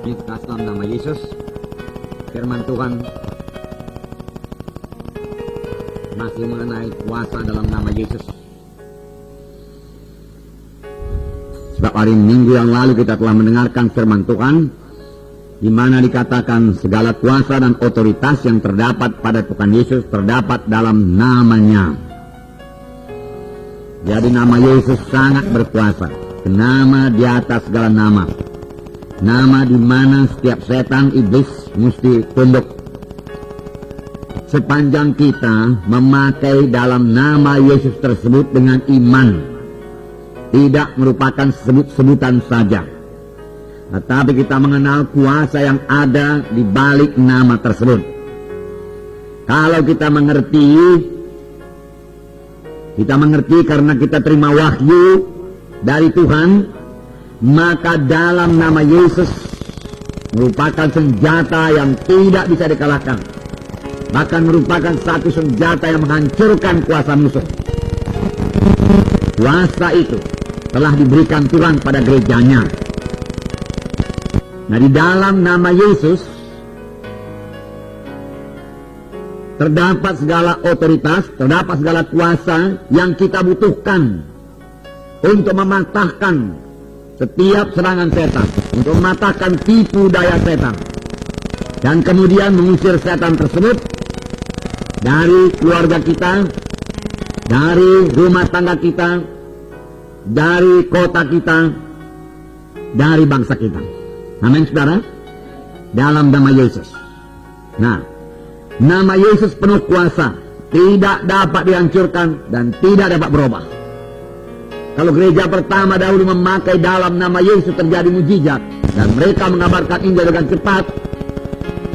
Kita dalam nama Yesus, firman Tuhan masih mengenai kuasa dalam nama Yesus. Sebab hari Minggu yang lalu kita telah mendengarkan firman Tuhan, di mana dikatakan segala kuasa dan otoritas yang terdapat pada Tuhan Yesus terdapat dalam namanya. Jadi nama Yesus sangat berkuasa, nama di atas segala nama. Nama di mana setiap setan iblis mesti tunduk. Sepanjang kita memakai dalam nama Yesus tersebut dengan iman, tidak merupakan sebut-sebutan saja, tetapi kita mengenal kuasa yang ada di balik nama tersebut. Kalau kita mengerti karena kita terima wahyu dari Tuhan, maka dalam nama Yesus merupakan senjata yang tidak bisa dikalahkan, bahkan merupakan satu senjata yang menghancurkan kuasa musuh. Kuasa itu telah diberikan Tuhan pada gerejanya. Nah, di dalam nama Yesus terdapat segala otoritas, terdapat segala kuasa yang kita butuhkan untuk mematahkan setiap serangan setan, untuk mematahkan tipu daya setan, dan kemudian mengusir setan tersebut dari keluarga kita, dari rumah tangga kita, dari kota kita, dari bangsa kita. Amin, saudara. Dalam nama Yesus. Nah, nama Yesus penuh kuasa, tidak dapat dihancurkan dan tidak dapat berubah. Kalau gereja pertama dahulu memakai dalam nama Yesus, terjadi mujizat dan mereka mengabarkan Injil dengan cepat,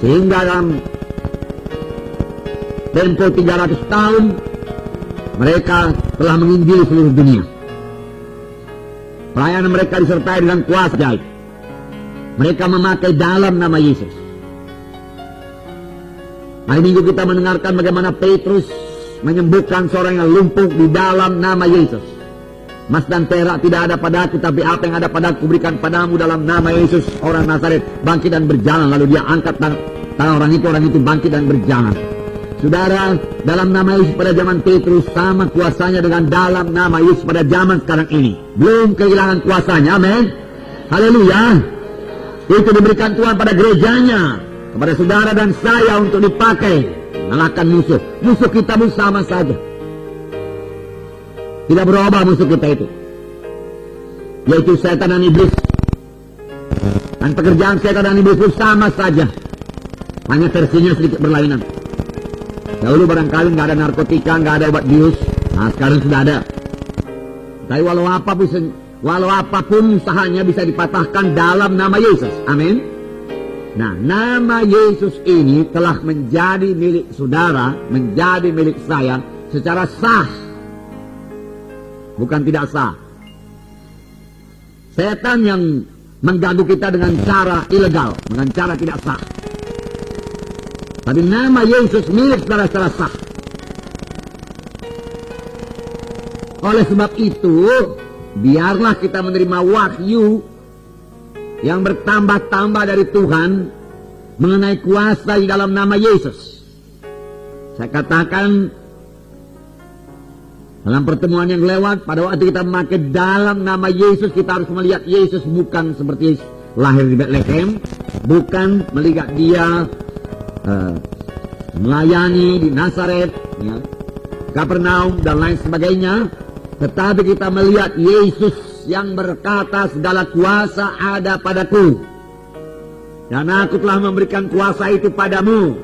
sehingga dalam tempo 300 tahun mereka telah menginjili seluruh dunia. Pelayanan mereka disertai dengan kuasa gaib. Mereka memakai dalam nama Yesus. Hari Minggu kita mendengarkan bagaimana Petrus menyembuhkan seorang yang lumpuh di dalam nama Yesus. Emas dan perak tidak ada padaku, tapi apa yang ada padaku berikan padamu dalam nama Yesus orang Nazaret. Bangkit dan berjalan. Lalu dia angkat tangan orang itu bangkit dan berjalan. Saudara, dalam nama Yesus pada zaman Petrus sama kuasanya dengan dalam nama Yesus pada zaman sekarang ini. Belum kehilangan kuasanya, amin. Haleluya. Itu diberikan Tuhan pada gerejanya, kepada saudara dan saya untuk dipakai mengalahkan musuh. Musuh kita pun sama saja, tidak berubah musuh kita itu, yaitu setan dan iblis. Dan pekerjaan setan dan iblis itu sama saja, hanya versinya sedikit berlainan. Dahulu barangkali nggak ada narkotika, nggak ada obat bius. Nah, sekarang sudah ada. Tapi walau apapun usahanya bisa dipatahkan dalam nama Yesus. Amin. Nah, nama Yesus ini telah menjadi milik saudara, menjadi milik saya secara sah, bukan tidak sah. Setan yang mengganggu kita dengan cara ilegal, dengan cara tidak sah. Tapi nama Yesus milik saudara secara sah. Oleh sebab itu, biarlah kita menerima wahyu yang bertambah-tambah dari Tuhan mengenai kuasa di dalam nama Yesus. Saya katakan dalam pertemuan yang lewat, pada waktu kita memakai dalam nama Yesus, kita harus melihat Yesus bukan seperti lahir di Bethlehem, bukan melihat dia melayani di Nazaret, ya, Kapernaum dan lain sebagainya, tetapi kita melihat Yesus yang berkata segala kuasa ada padaku, dan aku telah memberikan kuasa itu padamu,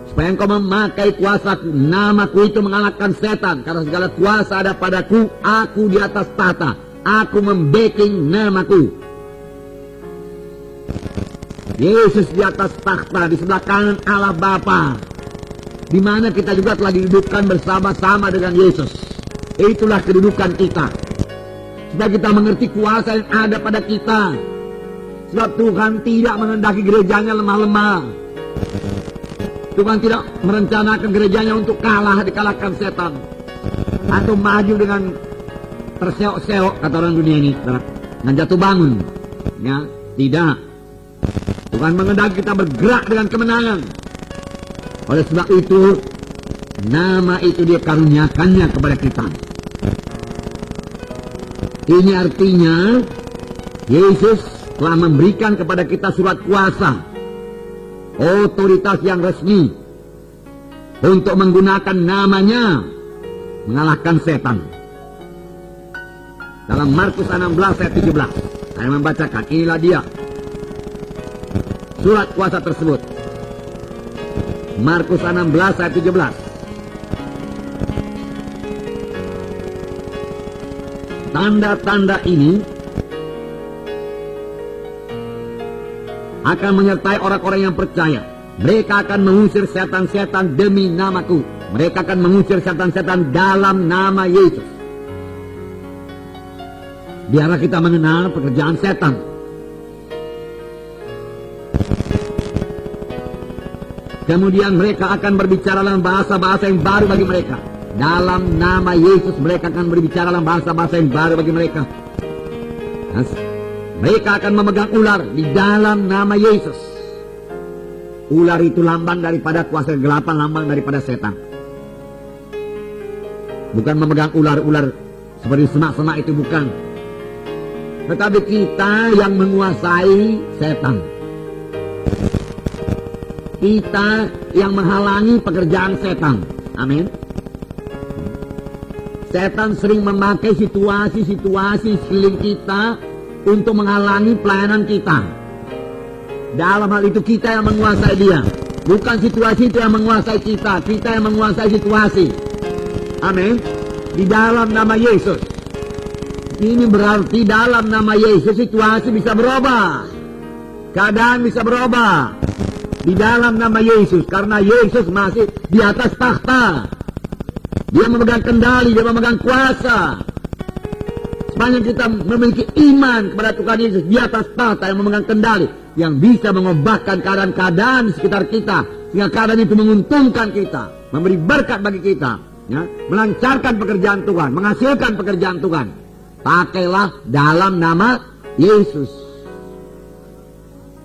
supaya engkau memakai kuasaku. Namaku itu mengalahkan setan, karena segala kuasa ada padaku. Aku di atas tahta, aku membacking namaku. Yesus di atas takhta, di sebelah kanan Allah Bapa, di mana kita juga telah didudukkan bersama-sama dengan Yesus. Itulah kedudukan kita, supaya kita mengerti kuasa yang ada pada kita. Sebab Tuhan tidak menghendaki gerejanya lemah-lemah. Tuhan tidak merencanakan gerejanya untuk dikalahkan setan, atau maju dengan terseok-seok, kata orang dunia ini, dengan jatuh bangun. Ya, tidak. Tuhan mengendaki kita bergerak dengan kemenangan. Oleh sebab itu, nama itu dia karuniakannya kepada kita. Ini artinya Yesus telah memberikan kepada kita surat kuasa, otoritas yang resmi untuk menggunakan namanya mengalahkan setan. Dalam Markus 16 ayat 17, saya membacakan, inilah dia surat kuasa tersebut. Markus 16 ayat 17. Tanda-tanda ini akan menyertai orang-orang yang percaya. Mereka akan mengusir setan-setan demi namaku. Mereka akan mengusir setan-setan dalam nama Yesus. Biarlah kita mengenal pekerjaan setan. Kemudian mereka akan berbicara dalam bahasa-bahasa yang baru bagi mereka. Dalam nama Yesus mereka akan berbicara dalam bahasa-bahasa yang baru bagi mereka. Mereka akan memegang ular di dalam nama Yesus. Ular itu lambang daripada kuasa kegelapan, lambang daripada setan. Bukan memegang ular-ular seperti semak-semak, itu bukan. Tetapi kita yang menguasai setan. Kita yang menghalangi pekerjaan setan. Amin. Setan sering memakai situasi-situasi sekeliling kita untuk menghalangi pelayanan kita. Dalam hal itu kita yang menguasai dia. Bukan situasi itu yang menguasai kita. Kita yang menguasai situasi. Amin. Di dalam nama Yesus. Ini berarti dalam nama Yesus situasi bisa berubah. Keadaan bisa berubah. Di dalam nama Yesus. Karena Yesus masih di atas takhta. Dia memegang kendali, dia memegang kuasa. Sepanjang kita memiliki iman kepada Tuhan Yesus di atas tahta yang memegang kendali, yang bisa mengubahkan keadaan-keadaan di sekitar kita, sehingga keadaan itu menguntungkan kita, memberi berkat bagi kita, ya, melancarkan pekerjaan Tuhan, menghasilkan pekerjaan Tuhan. Pakailah dalam nama Yesus.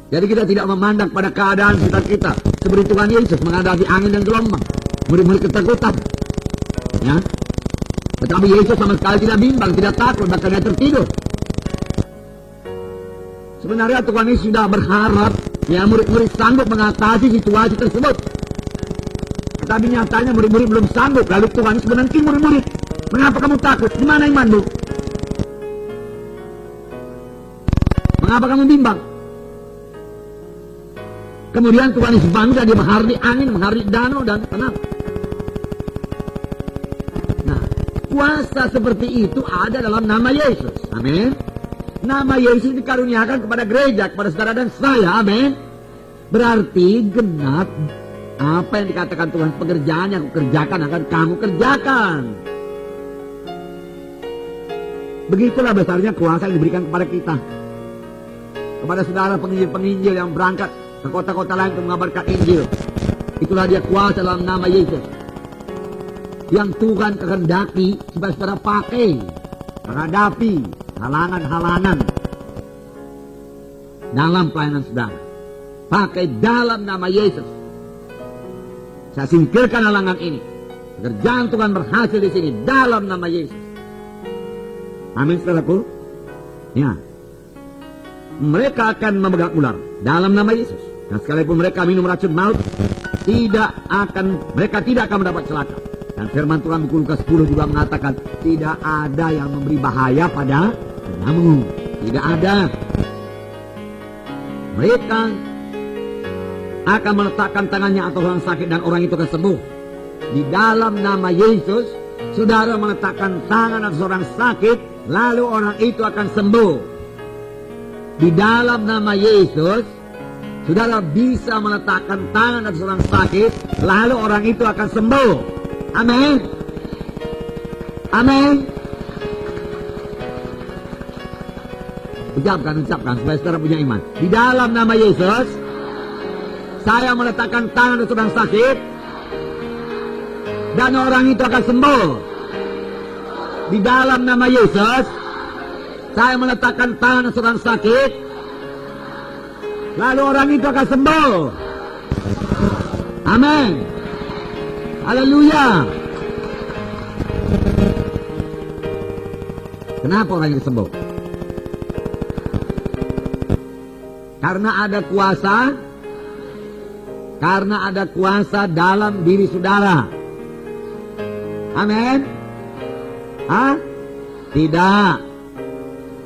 Jadi kita tidak memandang pada keadaan sekitar kita, seperti Tuhan Yesus menghadapi angin dan gelombang, murid-murid ketakutan. Ya. Tetapi Yesus sama sekali tidak bimbang, tidak takut, bahkan dia tertidur. Sebenarnya Tuhan Yesus sudah berharap ya murid-murid sanggup mengatasi situasi tersebut. Tetapi nyatanya murid-murid belum sanggup. Lalu Tuhan Yesus menanti murid-murid, mengapa kamu takut? Di mana imanmu? Mengapa kamu bimbang? Kemudian Tuhan Yesus bangga, dia menghardi angin, menghardi danau dan tenang. Kuasa seperti itu ada dalam nama Yesus. Amin. Nama Yesus dikaruniakan kepada gereja, kepada saudara dan saya. Amin. Berarti genap apa yang dikatakan Tuhan, pekerjaan yang aku kerjakan akan kamu kerjakan. Begitulah besarnya kuasa yang diberikan kepada kita. Kepada saudara penginjil-penginjil yang berangkat ke kota-kota lain untuk mengabarkan Injil. Itulah dia kuasa dalam nama Yesus. Yang Tuhan kehendaki supaya saudara pakai menghadapi halangan-halangan dalam pelayanan saudara. Pakai dalam nama Yesus. Saya singkirkan halangan ini. Pekerjaan Tuhan berhasil di sini dalam nama Yesus. Amin, saudaraku. Ya. Mereka akan memegang ular dalam nama Yesus. Dan sekalipun mereka minum racun maut, mereka tidak akan mendapat celaka. Dan firman Tuhan buku Lukas 10 juga mengatakan, tidak ada yang memberi bahaya pada kamu. Tidak ada. Mereka akan meletakkan tangannya atas orang sakit dan orang itu akan sembuh. Di dalam nama Yesus, saudara meletakkan tangan atas orang sakit, lalu orang itu akan sembuh. Di dalam nama Yesus, saudara bisa meletakkan tangan atas orang sakit, lalu orang itu akan sembuh. Amin. Amin. Ucapkan supaya saudara punya iman. Di dalam nama Yesus, saya meletakkan tangan atas orang sakit dan orang itu akan sembuh. Di dalam nama Yesus, saya meletakkan tangan atas orang sakit lalu orang itu akan sembuh. Amin. Haleluya. Kenapa orang itu sembuh? Karena ada kuasa. Karena ada kuasa dalam diri saudara. Amin. Hah? Tidak.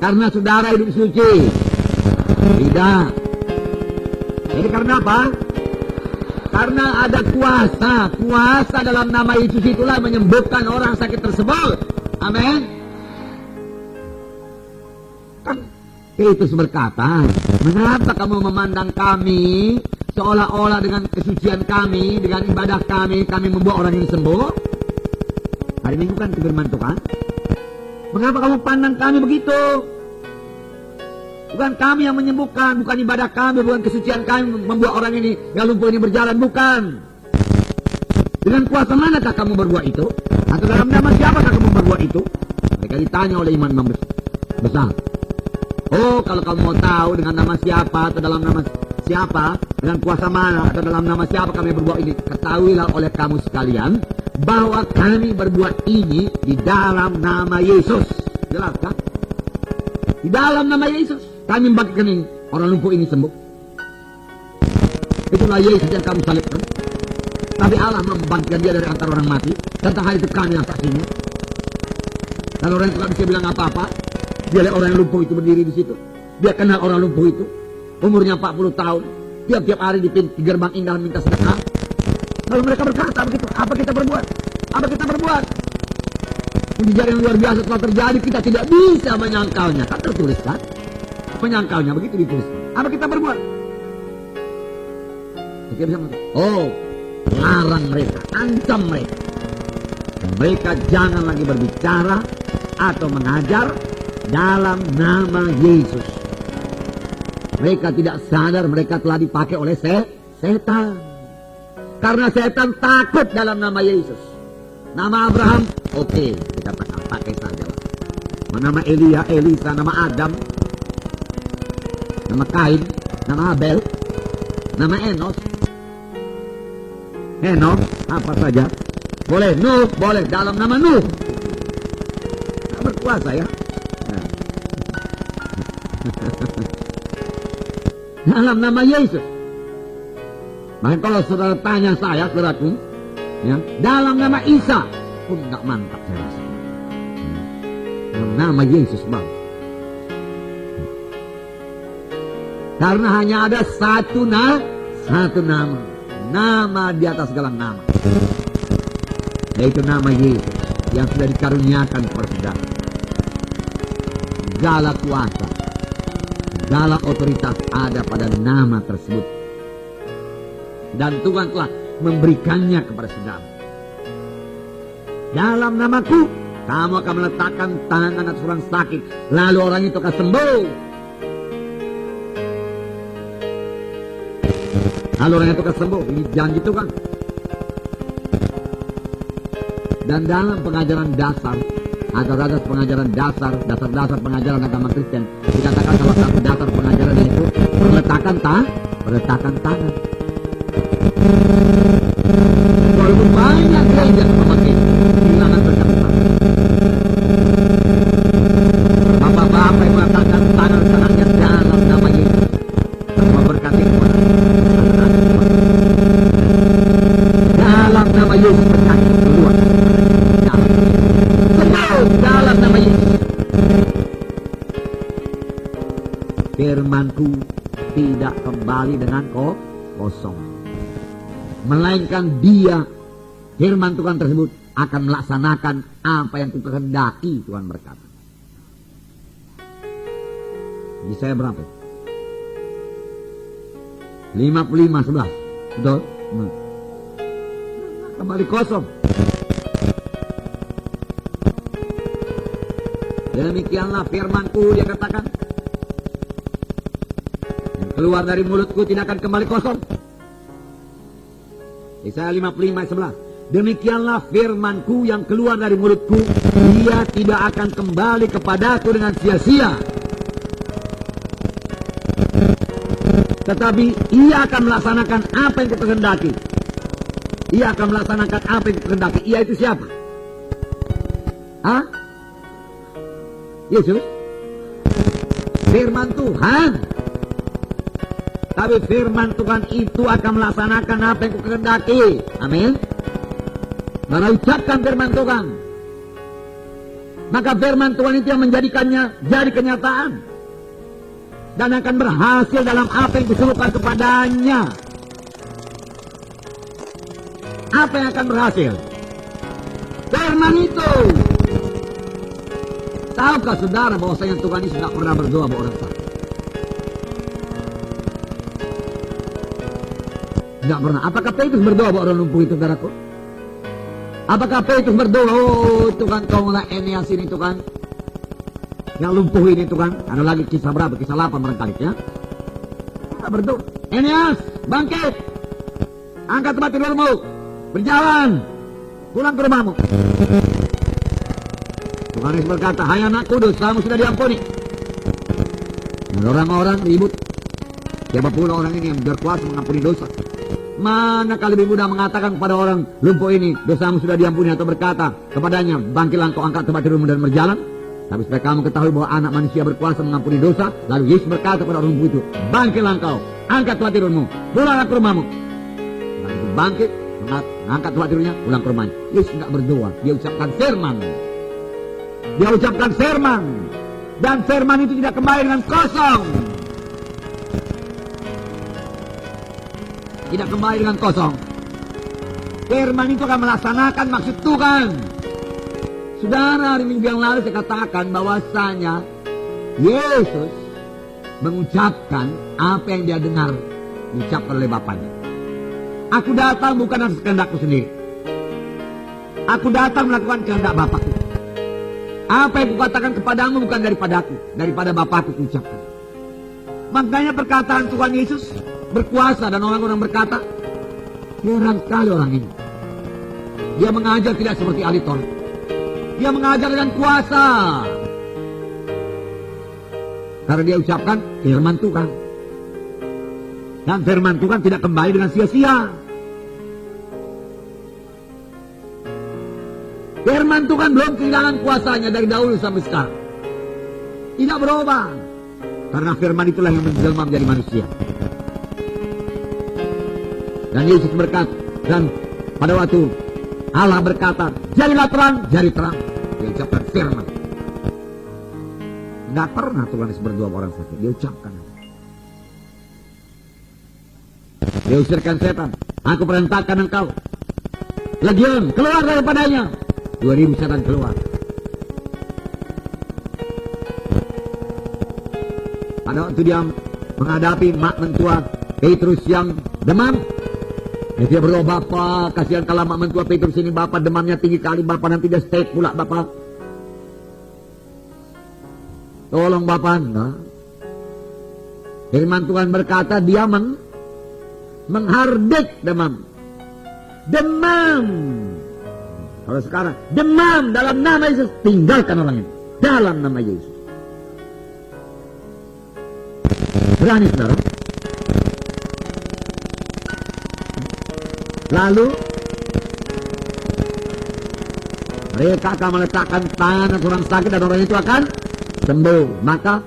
Karena saudara hidup suci. Tidak. Jadi karena apa? Karena ada kuasa. Kuasa dalam nama Yesus itulah menyembuhkan orang sakit tersebut. Amin. Kan Yesus berkata, mengapa kamu memandang kami seolah-olah dengan kesucian kami, dengan ibadah kami membuat orang ini sembuh? Hari Minggu kan firman Tuhan. Mengapa kamu pandang kami begitu? Bukan kami yang menyembuhkan, bukan ibadah kami, bukan kesucian kami membuat orang ini yang lumpuh ini berjalan, bukan. Dengan kuasa manakah kamu berbuat itu? Atau dalam nama siapakah kamu berbuat itu? Mereka ditanya oleh imam besar. Oh, kalau kamu mau tahu dengan nama siapa atau dalam nama siapa, dengan kuasa mana atau dalam nama siapa kami berbuat ini, ketahuilah oleh kamu sekalian bahwa kami berbuat ini di dalam nama Yesus. Jelas kan? Di dalam nama Yesus kami membangkitkan ini, orang lumpuh ini sembuh. Itulah Yesus yang kamu salibkan. Tapi Allah membangkitkan dia dari antara orang mati. Tentang hal itu kami yang saksinya. Kalau orang itu tidak bisa bilang apa-apa, dia lihat orang yang lumpuh itu berdiri di situ. Dia kenal orang lumpuh itu. Umurnya 40 tahun. Tiap-tiap hari di gerbang indah minta sedekah. Lalu mereka berkata begitu, apa kita berbuat? Apa kita berbuat? Mujizat yang luar biasa telah terjadi, kita tidak bisa menyangkalnya. Kan tertulis kan? Menyangkalnya begitu ditulis. Apa kita berbuat? Kita bisa mengatakan, oh, larang mereka, ancam mereka. Mereka jangan lagi berbicara atau mengajar dalam nama Yesus. Mereka tidak sadar mereka telah dipakai oleh setan. Karena setan takut dalam nama Yesus. Nama Abraham, oke, kita pakai saja. Nama Elia, Elisa, nama Adam, nama Kain, nama Abel, nama Enos, apa saja. Boleh, Nuh, boleh, dalam nama Nuh. Tidak berkuasa ya. Dalam nama Yesus. Maka kalau saudara tanya saya, saudaraku, ya, dalam nama Isa pun nggak mantap saya rasa. Dalam nama Yesus bang. Karena hanya ada satu nama, nama di atas segala nama, yaitu nama Yesus yang sudah dikaruniakan kepada saudara. Segala kuasa, segala otoritas ada pada nama tersebut. Dan Tuhan telah memberikannya kepada saudara. Dalam namaku, kamu akan meletakkan tangan atas orang sakit, lalu orang itu akan sembuh. Lalu orang itu akan sembuh. Ini janji Tuhan. Dan dalam pengajaran dasar, atau pengajaran dasar pengajaran agama Kristen, dikatakan salah satu dasar pengajaran itu peletakan tangan. Walaupun banyak gereja memakai bilangan berkata, bapak-bapak yang mengatakan tangan-tangannya dalam nama Yesus, memberkati kepada dalam nama Yesus, berkati keluar dalam nama Yesus. Firmanku tidak kembali dengan kosong, melainkan dia, firman Tuhan tersebut akan melaksanakan apa yang Tuhan kehendaki. Tuhan berkata. Jadi saya berapa? 55:11. Betul? Kembali kosong. Demikianlah firmanku, dia katakan, yang keluar dari mulutku tidak akan kembali kosong. Yesaya 55:11. Demikianlah firmanku yang keluar dari mulutku, dia tidak akan kembali kepadaku dengan sia-sia, tetapi ia akan melaksanakan apa yang kita kehendaki. Ia akan melaksanakan apa yang kita kehendaki. Ia itu siapa? Hah? Yesus? Firman Tuhan. Tapi firman Tuhan itu akan melaksanakan apa yang kita kehendaki. Amin. Karena ucapkan firman Tuhan, maka firman Tuhan itu yang menjadikannya jadi kenyataan dan akan berhasil dalam apa yang disuruhkan kepadanya. Apa yang akan berhasil? Firman itu. Tahukah saudara bahwasanya Tuhan Yesus tidak pernah berdoa bahwa orang sakit? Tidak pernah. Apakah Petrus berdoa bahwa orang lumpuh itu, saudaraku? Apakah Petrus berdoa, oh Tuhan tolonglah Eneas ini Tuhan, yang lumpuh ini Tuhan? Ada lagi kisah berapa? Kisah 8 barangkali ya. Kita berdoa, Eneas bangkit, angkat tempat tidurmu, berjalan, pulang ke rumahmu. Tuhan Yesus berkata, hai anakku, dosamu sudah diampuni. Dan orang-orang ribut, siapa pula orang ini yang berkuasa mengampuni dosa? Manakah lebih mudah mengatakan kepada orang lumpuh ini, dosamu sudah diampuni, atau berkata kepadanya, bangkitlah engkau, angkat tempat tidurmu dan berjalan? Tapi supaya kamu ketahui bahwa anak manusia berkuasa mengampuni dosa, lalu Yesus berkata kepada orang lumpuh itu, bangkitlah engkau, angkat tempat tidurmu, pulanglah ke rumahmu. Lalu bangkit, angkat tempat tidurnya, pulang ke rumahnya. Yesus tidak berdoa, dia ucapkan firman. Dia ucapkan firman, dan firman itu tidak kembali dengan kosong. Tidak kembali dengan kosong. Firman itu akan melaksanakan maksud Tuhan. Saudara, hari minggu yang lalu saya katakan bahwasanya Yesus mengucapkan apa yang dia dengar diucapkan oleh Bapaknya. Aku datang bukan atas kehendakku sendiri. Aku datang melakukan kehendak Bapakku. Apa yang kukatakan kepadamu bukan daripadaku, daripada Bapakku kuucapkan. Makanya perkataan Tuhan Yesus berkuasa, dan orang-orang berkata, heran sekali orang ini. Dia mengajar tidak seperti ahli Taurat. Dia mengajar dengan kuasa. Karena dia ucapkan firman Tuhan. Dan firman Tuhan tidak kembali dengan sia-sia. Firman Tuhan belum kehilangan kuasanya dari dahulu sampai sekarang. Tidak berubah. Karena firman itulah yang menjelma menjadi manusia. Dan Yesus berkata, dan pada waktu Allah berkata, jadilah terang, jadi terang. Dia ucapkan firman. Tidak pernah Tuhan Yesus berdoa orang sakit. Dia ucapkan. Dia usirkan setan. Aku perintahkan engkau, legion, keluar daripadanya. 2000 setan keluar. Pada waktu dia menghadapi mak mentua Petrus yang demam, dia berdoa, Bapak, kasihan kalau mak mentua Petrus ini, Bapak demamnya tinggi kali, Bapak nanti dia stay pula, Bapak. Tolong Bapak. Nah. Firman Tuhan berkata, dia menghardik demam. Demam. Kalau sekarang, demam dalam nama Yesus, tinggalkan orang ini. Dalam nama Yesus. Berani saudara. Lalu mereka akan meletakkan tangan orang sakit dan orang itu akan sembuh. Maka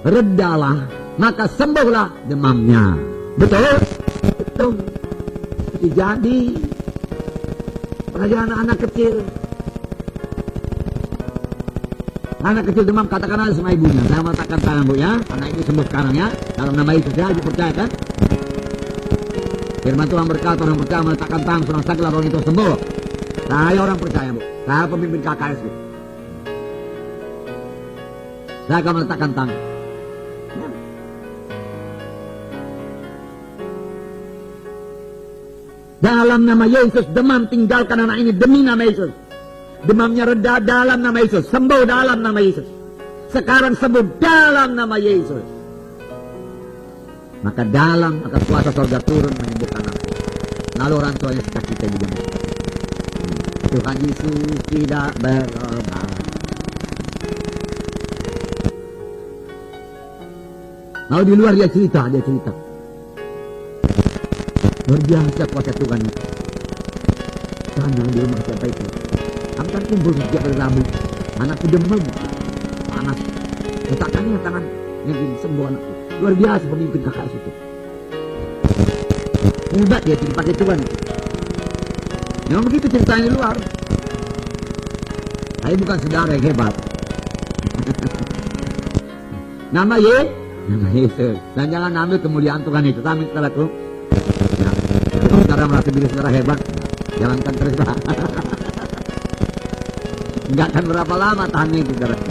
redalah, maka sembuhlah demamnya. Betul? Betul. Jadi pada anak-anak kecil, anak kecil demam, katakan aja sama ibunya, saya meletakkan tangan bu ya, anak ibu sembuh sekarang ya, dalam nama Yesus ya, ibu percaya kan? Firman Tuhan berkata, orang percaya meletakkan tangan orang sakit, orang itu sembuh. Saya orang percaya bu, saya pemimpin KKS bu. Saya akan meletakkan tangan. Ya. Dalam nama Yesus, demam tinggalkan anak ini demi nama Yesus. Demamnya reda dalam nama Yesus, sembuh dalam nama Yesus. Sekarang sembuh dalam nama Yesus. Maka maka kuasa surga turun menyembuhkan anak. Lalu orang tuanya kita juga. Tuhan Yesus tidak berubah. Lalu di luar dia cerita. Luar biasa kuasa Tuhan itu. Tanah di rumah siapa itu? Kami kan kumpul setiap hari Rabu. Anakku demam, panas. Letakkannya tangan yang sembuh anakku. Luar biasa pemimpin KKS itu. Hebat dia dipakai Tuhan itu. Memang begitu ceritanya di luar. Saya bukan saudara yang hebat. Nama Yesus. Dan jangan ambil kemuliaan Tuhan itu. Amin, saudaraku. Ya. Kalau saudara merasa diri saudara hebat, jalankan terus. Enggak akan berapa lama tahannya itu, saudaraku.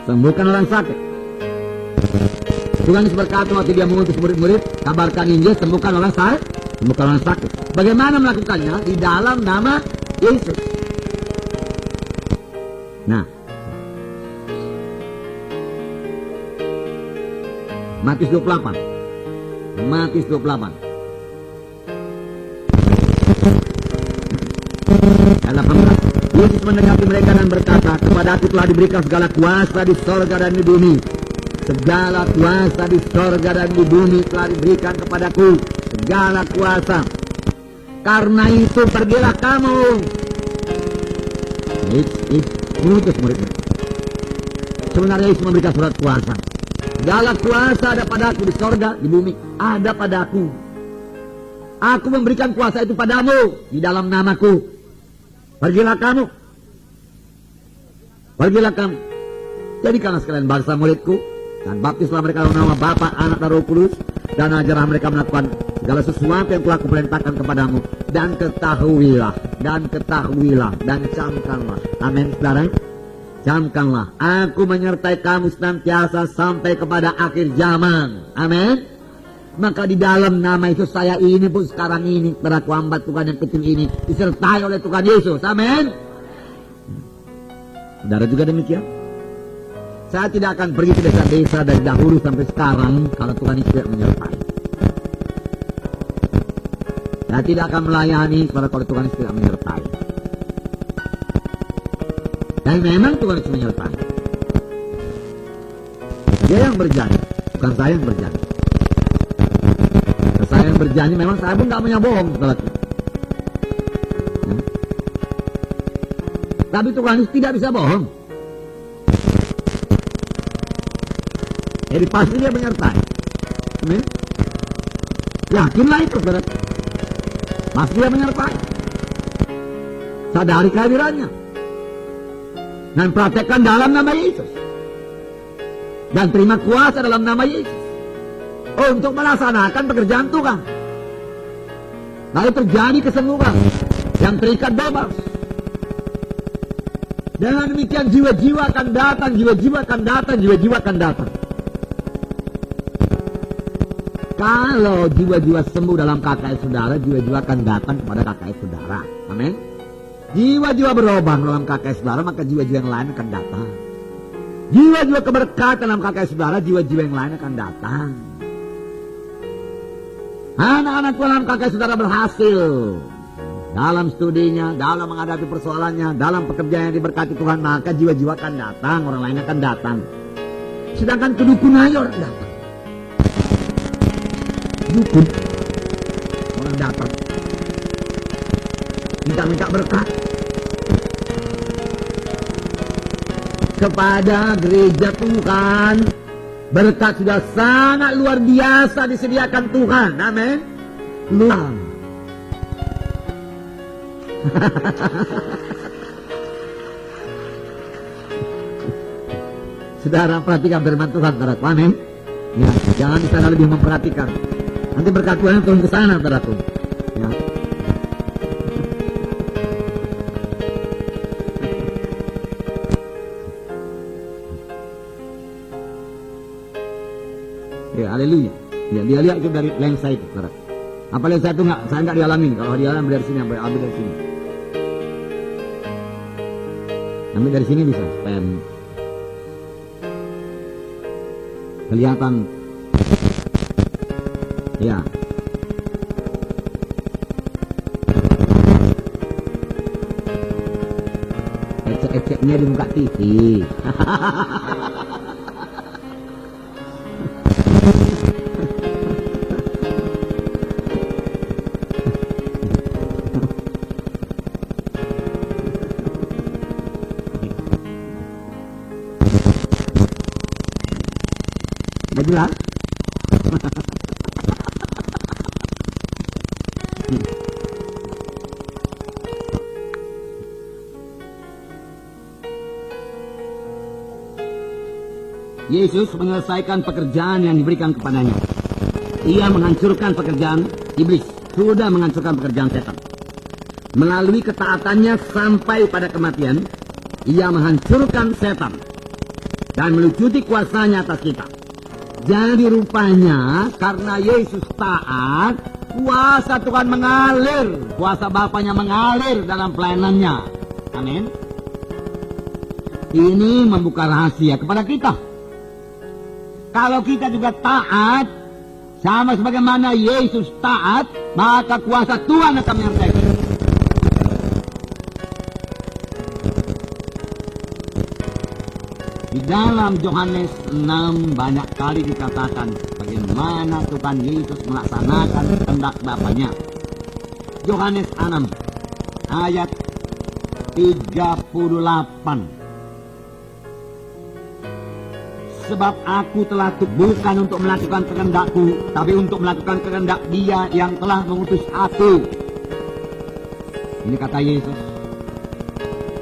Sembuhkan orang sakit. Tuhan Yesus berkata waktu dia mengutus murid-murid, kabarkan Injil, sembuhkan orang sakit. Sembuhkan orang sakit. Bagaimana melakukannya? Di dalam nama Yesus. Nah, Matius 28. Matius 28. Ayat 18. Yesus mendekati mereka dan berkata, kepada aku telah diberikan segala kuasa di sorga dan di bumi. Segala kuasa di sorga dan di bumi telah diberikan kepadaku. Segala kuasa. Karena itu pergilah kamu. Mengutus murid-murid. Sebenarnya Yesus memberikan surat kuasa. Segala kuasa ada padaku di sorga, di bumi. Ada padaku. Aku memberikan kuasa itu padamu di dalam namaku. Pergilah kamu. Pergilah kamu. Jadikanlah sekalian bangsa muridku. Dan baptislah mereka dalam nama Bapa, Anak, dan Roh Kudus. Dan ajarlah mereka melakukan segala sesuatu yang telah kuperintahkan kepadamu. Dan ketahuilah. Dan camkanlah. Amin, saudara. Camkanlah. Aku menyertai kamu senantiasa sampai kepada akhir zaman. Amin. Maka di dalam nama Yesus saya ini pun sekarang ini, saudaraku, hamba Tuhan yang kecil ini, disertai oleh Tuhan Yesus. Amin. Saudara juga demikian. Saya tidak akan pergi ke desa-desa dari dahulu sampai sekarang kalau Tuhan Yesus tidak menyertai. Saya tidak akan melayani kalau Tuhan Yesus tidak menyertai. Dan memang Tuhan Yesus menyertai. Dia yang berjanji, bukan saya yang berjanji. Kalau saya yang berjanji, memang saya pun tidak punya bohong. Tapi Tuhan Yesus tidak bisa bohong. Jadi pasti dia menyertai. Yakinlah itu, saudara. Pasti dia menyertai. Sadari kehadirannya. Dan praktekkan dalam nama Yesus. Dan terima kuasa dalam nama Yesus. Untuk melaksanakan pekerjaan Tuhan. Lalu terjadi kesembuhan. Yang terikat bebas. Dengan demikian jiwa-jiwa akan datang, jiwa-jiwa akan datang, jiwa-jiwa akan datang. Kalau jiwa-jiwa sembuh dalam KKS saudara, jiwa-jiwa akan datang kepada KKS saudara. Amin. Jiwa-jiwa berubah dalam KKS saudara, maka jiwa-jiwa yang lain akan datang. Jiwa-jiwa keberkatan dalam KKS saudara, jiwa-jiwa yang lain akan datang. Anak-anak dalam KKS saudara berhasil dalam studinya, dalam menghadapi persoalannya, dalam pekerjaan yang diberkati Tuhan, maka jiwa-jiwa akan datang, orang lain akan datang. Sedangkan kedukun aja orang datang. Dukun orang datang minta berkat kepada gereja Tuhan. Berkat sudah sangat luar biasa disediakan Tuhan. Amin. Luar. Saudara perhatikan firman Tuhan, saudara. Amin. Ya, jangan di sana lebih memperhatikan. Nanti berkat Tuhan turun ke sana, saudaraku. Ya. Ya, haleluya. Ya, dia lihat itu dari lensa itu, saudara. Apa lensa itu saya nggak dialami. Kalau dialami dari sini, ambil dari sini. Ambil dari sini bisa, supaya kelihatan. Ya. Ecek-eceknya di muka TV. jelas. Yesus menyelesaikan pekerjaan yang diberikan kepadanya. Ia menghancurkan pekerjaan iblis, sudah menghancurkan pekerjaan setan. Melalui ketaatannya sampai pada kematian, ia menghancurkan setan dan melucuti kuasanya atas kita. Jadi rupanya karena Yesus taat, kuasa Tuhan mengalir, kuasa Bapaknya mengalir dalam pelayanannya. Amin. Ini membuka rahasia kepada kita. Kalau kita juga taat, sama sebagaimana Yesus taat, maka kuasa Tuhan akan menyertai kita. Di dalam Yohanes 6 banyak kali dikatakan bagaimana Tuhan Yesus melaksanakan kehendak Bapaknya. Yohanes 6 ayat 38. Sebab aku telah bukan untuk melakukan kehendakku, tapi untuk melakukan kehendak Dia yang telah mengutus aku. Ini kata Yesus.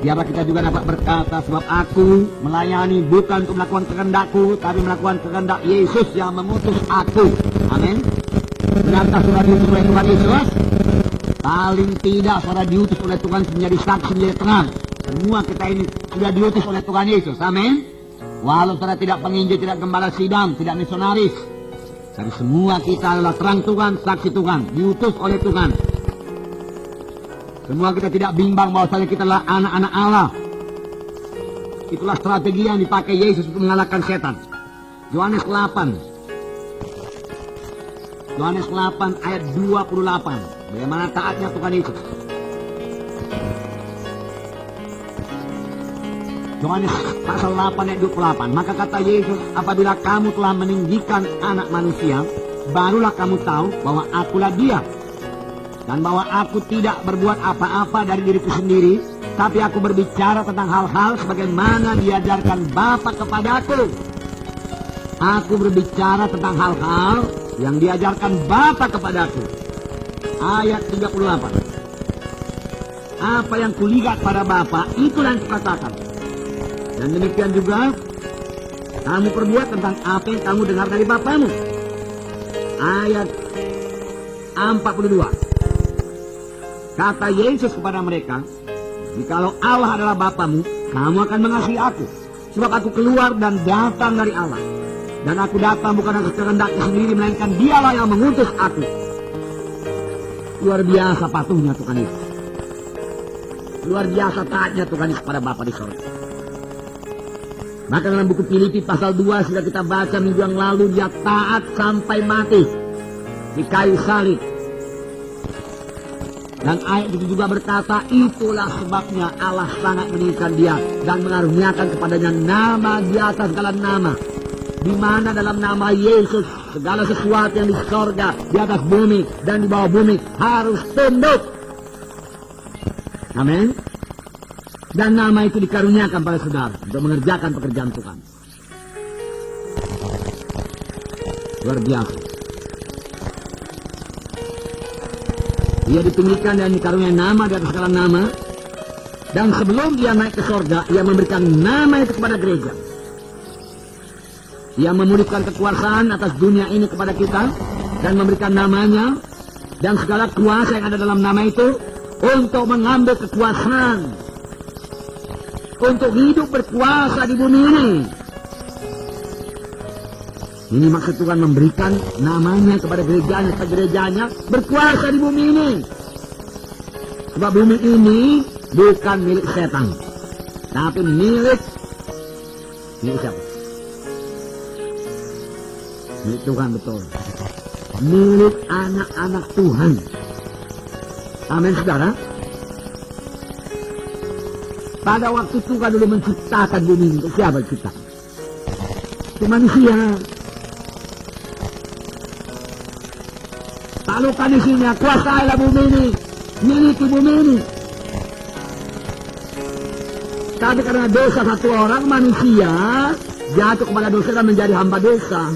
Biarlah kita juga dapat berkata, sebab aku melayani bukan untuk melakukan kehendakku, tapi melakukan kehendak Yesus yang mengutus aku. Amin. Benarkah saudara diutus oleh Tuhan Yesus? Paling tidak saudara diutus oleh Tuhan menjadi saksi, menjadi terang. Semua kita ini sudah diutus oleh Tuhan Yesus. Amin. Walau saudara tidak penginjil, tidak gembala sidang, tidak misionaris, tapi semua kita adalah terang Tuhan, saksi Tuhan, diutus oleh Tuhan. Semua kita tidak bimbang bahwasanya kita adalah anak-anak Allah. Itulah strategi yang dipakai Yesus untuk mengalahkan setan. Yohanes 8 ayat 28. Bagaimana taatnya Tuhan Yesus. Yohanes pasal 8 ayat 28. Maka kata Yesus, apabila kamu telah meninggikan anak manusia, barulah kamu tahu bahwa akulah Dia. Dan bahwa aku tidak berbuat apa-apa dari diriku sendiri, tapi aku berbicara tentang hal-hal sebagaimana diajarkan Bapa kepadaku. Aku berbicara tentang hal-hal yang diajarkan Bapa kepadaku. Ayat 38. Apa yang kulihat pada Bapa, itulah yang kukatakan. Dan demikian juga kamu perbuat tentang apa yang kamu dengar dari bapamu. Ayat 42. Kata Yesus kepada mereka, jikalau Allah adalah Bapamu, kamu akan mengasihi aku. Sebab aku keluar dan datang dari Allah. Dan aku datang bukan atas kehendakku sendiri, melainkan Dialah yang mengutus aku. Luar biasa patuhnya Tuhan Yesus. Luar biasa taatnya Tuhan Yesus pada Bapa di sorga. Maka dalam buku Filipi pasal 2 sudah kita baca minggu yang lalu, Dia taat sampai mati di kayu salib. Dan ayat itu juga berkata, itulah sebabnya Allah sangat meninggikan Dia dan mengaruniakan kepadanya nama di atas segala nama. Di mana dalam nama Yesus segala sesuatu yang di sorga, di atas bumi dan di bawah bumi harus tunduk. Amin. Dan nama itu dikaruniakan pada saudara untuk mengerjakan pekerjaan Tuhan. Luar biasa. Dia ditinggikan dan dikaruniai nama di atas segala nama. Dan sebelum Dia naik ke sorga, Ia memberikan nama itu kepada gereja. Ia memulihkan kekuasaan atas dunia ini kepada kita dan memberikan namanya dan segala kuasa yang ada dalam nama itu untuk mengambil kekuasaan, untuk hidup berkuasa di bumi ini. Ini maksud Tuhan memberikan namanya kepada gerejanya, supaya gerejanya berkuasa di bumi ini. Sebab bumi ini bukan milik setan, tapi milik siapa? Milik Tuhan, betul. Milik anak-anak Tuhan. Amin, saudara. Pada waktu Tuhan dulu menciptakan bumi ini, untuk siapa diciptakan? Untuk manusia. Taklukkan isinya, kuasailah bumi ini, miliki bumi ini. Tapi karena dosa satu orang manusia jatuh kepada dosa dan menjadi hamba dosa.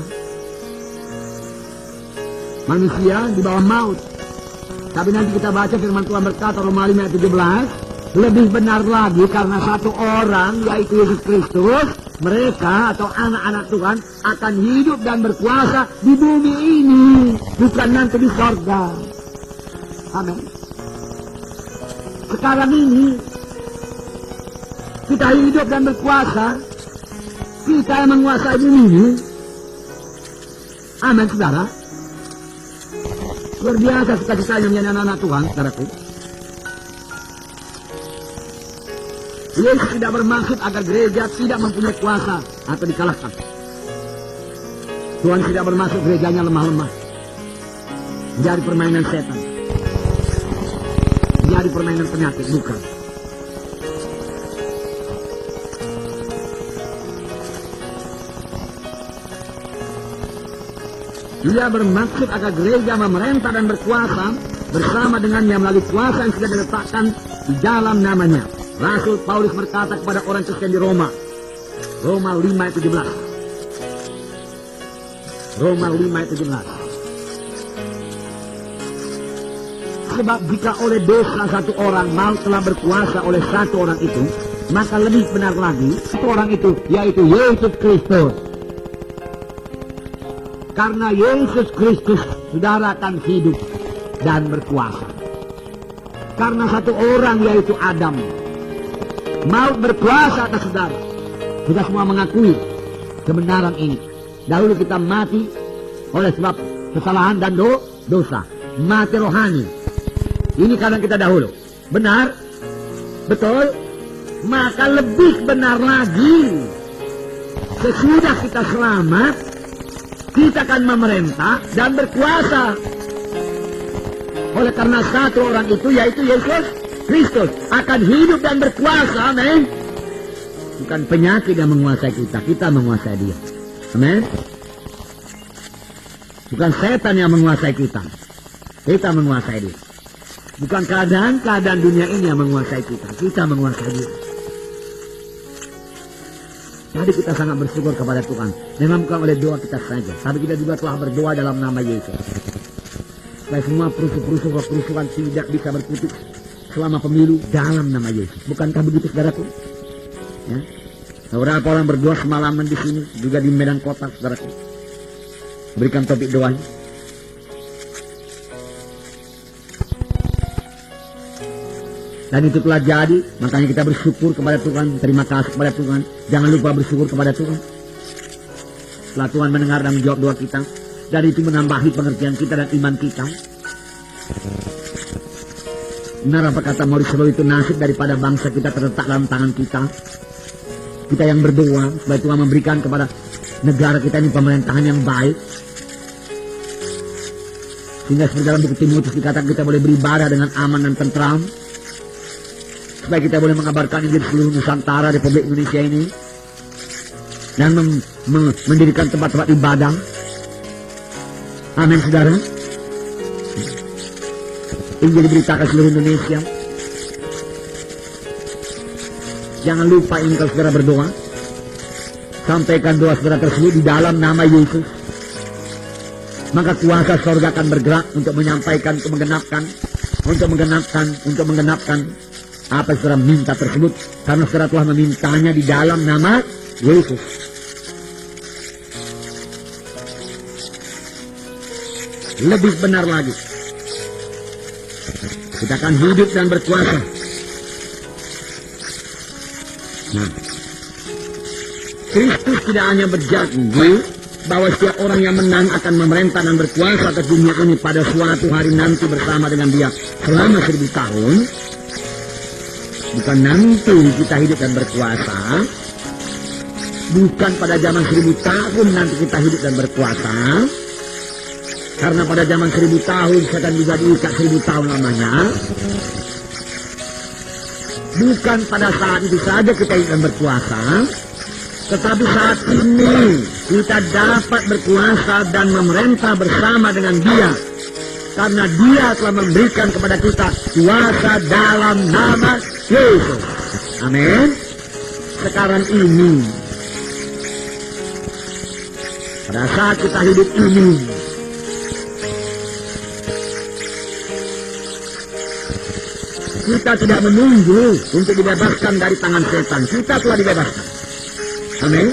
manusia di bawah maut. Tapi nanti kita baca firman Tuhan berkata Roma 5 ayat 17, lebih benar lagi karena satu orang yaitu Yesus Kristus, mereka atau anak-anak Tuhan akan hidup dan berkuasa di bumi ini, bukan nanti di surga. Amin. Sekarang ini kita hidup dan berkuasa, kita yang menguasai bumi ini. Amin, saudara. Luar biasa cita-citanya menjadi anak-anak Tuhan, saudaraku. Yesus tidak bermaksud agar gereja tidak mempunyai kuasa atau dikalahkan. Tuhan tidak bermaksud gerejanya lemah-lemah, menjadi permainan setan, menjadi permainan penyakit, bukan. Dia bermaksud agar gereja memerintah dan berkuasa bersama dengannya melalui kuasa yang sudah diletakkan di dalam namanya. Rasul Paulus berkata kepada orang Kristen di Roma 5 ayat 17. Roma 5 ayat 17. Sebab jika oleh dosa satu orang maut telah berkuasa oleh satu orang itu, maka lebih benar lagi satu orang itu, yaitu Yesus Kristus. Karena Yesus Kristus, saudara, akan hidup dan berkuasa. Karena satu orang, yaitu Adam, maut berkuasa atas saudara. Kita semua mengakui kebenaran ini. Dahulu kita mati oleh sebab kesalahan dan dosa. Mati rohani. Ini kadang kita dahulu. Benar? Betul? Maka lebih benar lagi, sesudah kita selamat, kita akan memerintah dan berkuasa. Oleh karena satu orang itu, yaitu Yesus Kristus, akan hidup dan berkuasa. Amin. Bukan penyakit yang menguasai kita, kita menguasai dia. Amin. Bukan setan yang menguasai kita, kita menguasai dia. Bukan keadaan dunia ini yang menguasai kita, kita menguasai dia. Jadi kita sangat bersyukur kepada Tuhan. Memang bukan oleh doa kita saja, tapi kita juga telah berdoa dalam nama Yesus. Supaya semua perusuhan tidak bisa berkutik selama pemilu dalam nama Yesus. Bukankah begitu, saudaraku? Ya. Beberapa orang berdoa semalaman di sini, juga di Medan Kota, saudaraku. Berikan topik doanya. Dan itu telah jadi, makanya kita bersyukur kepada Tuhan, terima kasih kepada Tuhan. Jangan lupa bersyukur kepada Tuhan. Setelah Tuhan mendengar dan menjawab doa kita, dan itu menambahi pengertian kita dan iman kita. Benar apa kata Maurice Rowe, itu nasib daripada bangsa kita terletak dalam tangan kita. Kita yang berdoa supaya Tuhan memberikan kepada negara kita ini pemerintahan yang baik. Sehingga seperti dalam buku Timotius dikatakan kita boleh beribadah dengan aman dan tentram. Supaya kita boleh mengabarkan Injil seluruh Nusantara Republik Indonesia ini. Dan mendirikan tempat-tempat ibadah. Amin, saudara. Injil diberitakan seluruh Indonesia. Jangan lupa ini kalau saudara berdoa. Sampaikan doa saudara tersebut di dalam nama Yesus. Maka kuasa surga akan bergerak untuk menyampaikan, untuk menggenapkan apa yang saudara minta tersebut, karena saudara telah memintanya di dalam nama Yesus. Lebih benar lagi, kita akan hidup dan berkuasa. Nah, Kristus tidak hanya berjanji bahwa setiap orang yang menang akan memerintah dan berkuasa atas dunia ini pada suatu hari nanti bersama dengan dia selama 1000 tahun. Bukan nanti kita hidup dan berkuasa, bukan pada zaman 1000 tahun nanti kita hidup dan berkuasa, karena pada zaman 1000 tahun setan juga diikat 1000 tahun lamanya. Bukan pada saat itu saja kita hidup dan berkuasa, tetapi saat ini kita dapat berkuasa dan memerintah bersama dengan dia, karena dia telah memberikan kepada kita kuasa dalam nama Yesus. Amin. Sekarang ini, pada saat kita hidup ini, kita tidak menunggu untuk dibebaskan dari tangan setan. Kita telah dibebaskan. Amin.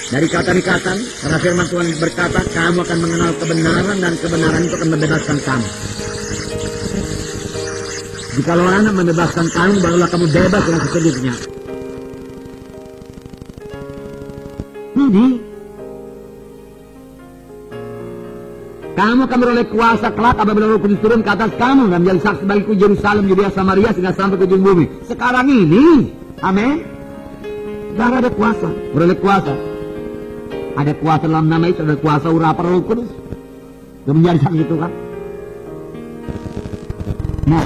Dari kata dikatakan, karena firman Tuhan berkata, kamu akan mengenal kebenaran dan kebenaran itu akan membebaskan kamu. Jikalau anak membebaskan kamu, barulah kamu bebas dengan sesungguhnya. Jadi, kamu akan beroleh kuasa kelak apabila Roh Kudus turun ke atas kamu dan menjadi saksi bagiku Yerusalem, Yudea, Samaria, sehingga sampai ke ujung bumi. Sekarang ini, amin. Tidak ada kuasa, beroleh kuasa. Ada kuasa dalam nama itu, ada kuasa urapan Roh Kudus. Dan menjadi saksi itu kan. Nah,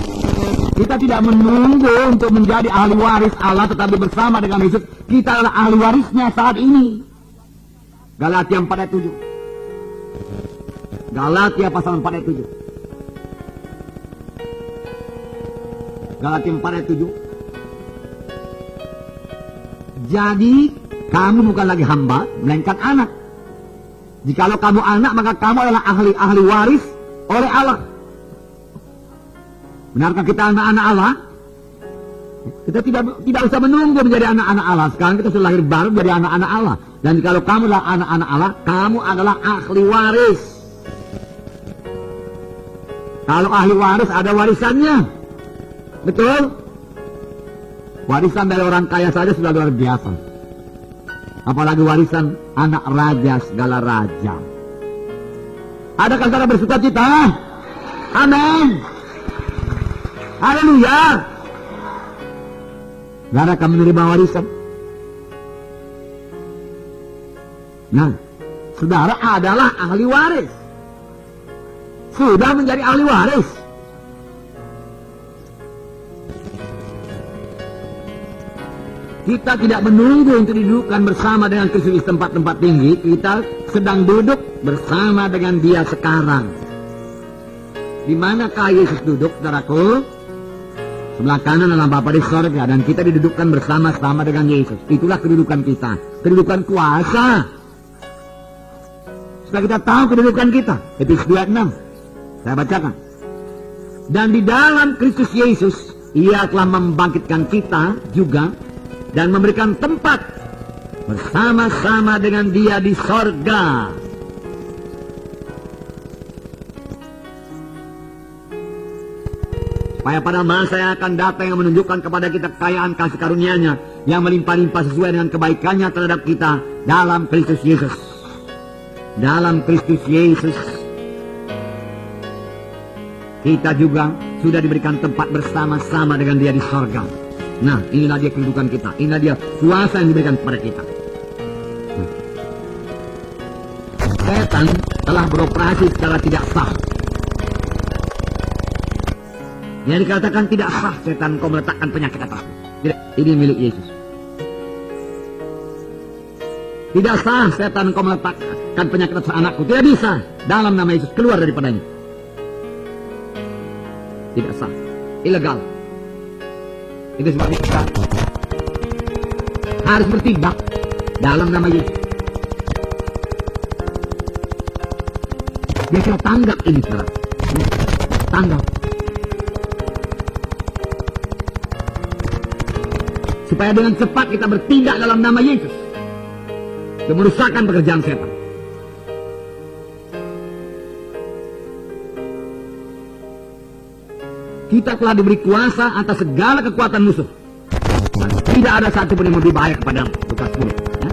kita tidak menunggu untuk menjadi ahli waris Allah, tetapi bersama dengan Yesus, kita adalah ahli warisnya saat ini. Galatia 4 ayat 7. Galatia pasal 4 ayat 7. Galatia 4 ayat 7. Jadi, kamu bukan lagi hamba, melainkan anak. Jikalau kamu anak, maka kamu adalah ahli waris oleh Allah. Benarkah kita anak-anak Allah? Kita tidak usah menunggu menjadi anak-anak Allah. Sekarang kita sudah lahir baru menjadi anak-anak Allah. Dan kalau kamu adalah anak-anak Allah, kamu adalah ahli waris. Kalau ahli waris ada warisannya. Betul? Warisan dari orang kaya saja sudah luar biasa. Apalagi warisan anak raja segala raja. Adakah saudara bersuka cita? Amin. Haleluya. Saudara akan menerima warisan. Nah, saudara adalah ahli waris. Sudah menjadi ahli waris. Kita tidak menunggu untuk didudukkan bersama dengan Kristus di tempat-tempat tinggi. Kita sedang duduk bersama dengan Dia sekarang. Di manakah Yesus duduk, saudaraku? Sebelah kanan adalah Bapa di sorga, dan kita didudukkan bersama-sama dengan Yesus. Itulah kedudukan kita, kedudukan kuasa. Supaya kita tahu kedudukan kita. Efesus 2:6. Saya bacakan. Dan di dalam Kristus Yesus, Ia telah membangkitkan kita juga dan memberikan tempat bersama-sama dengan Dia di sorga. Supaya pada masa yang akan datang yang menunjukkan kepada kita kekayaan kasih karunia-Nya yang melimpah-limpah sesuai dengan kebaikan-Nya terhadap kita dalam Kristus Yesus. Dalam Kristus Yesus kita juga sudah diberikan tempat bersama-sama dengan Dia di sorga. Nah, inilah dia kedudukan kita. Inilah dia kuasa yang diberikan kepada kita. Setan telah beroperasi secara tidak sah. Yang dikatakan tidak sah, setan kau meletakkan penyakit atasku. Tidak, ini milik Yesus. Tidak sah, setan kau meletakkan penyakit atas anakku. Tidak bisa. Dalam nama Yesus, keluar daripadanya. Tidak sah. Ilegal. Itu sebabnya kita harus bertindak dalam nama Yesus. Dia kira tanggap ini, saudara. Tanggap. Supaya dengan cepat kita bertindak dalam nama Yesus. Merusakan pekerjaan setan. Kita telah diberi kuasa atas segala kekuatan musuh. Dan tidak ada satu pun yang lebih bahaya kepadamu. Lukas 10. Ya?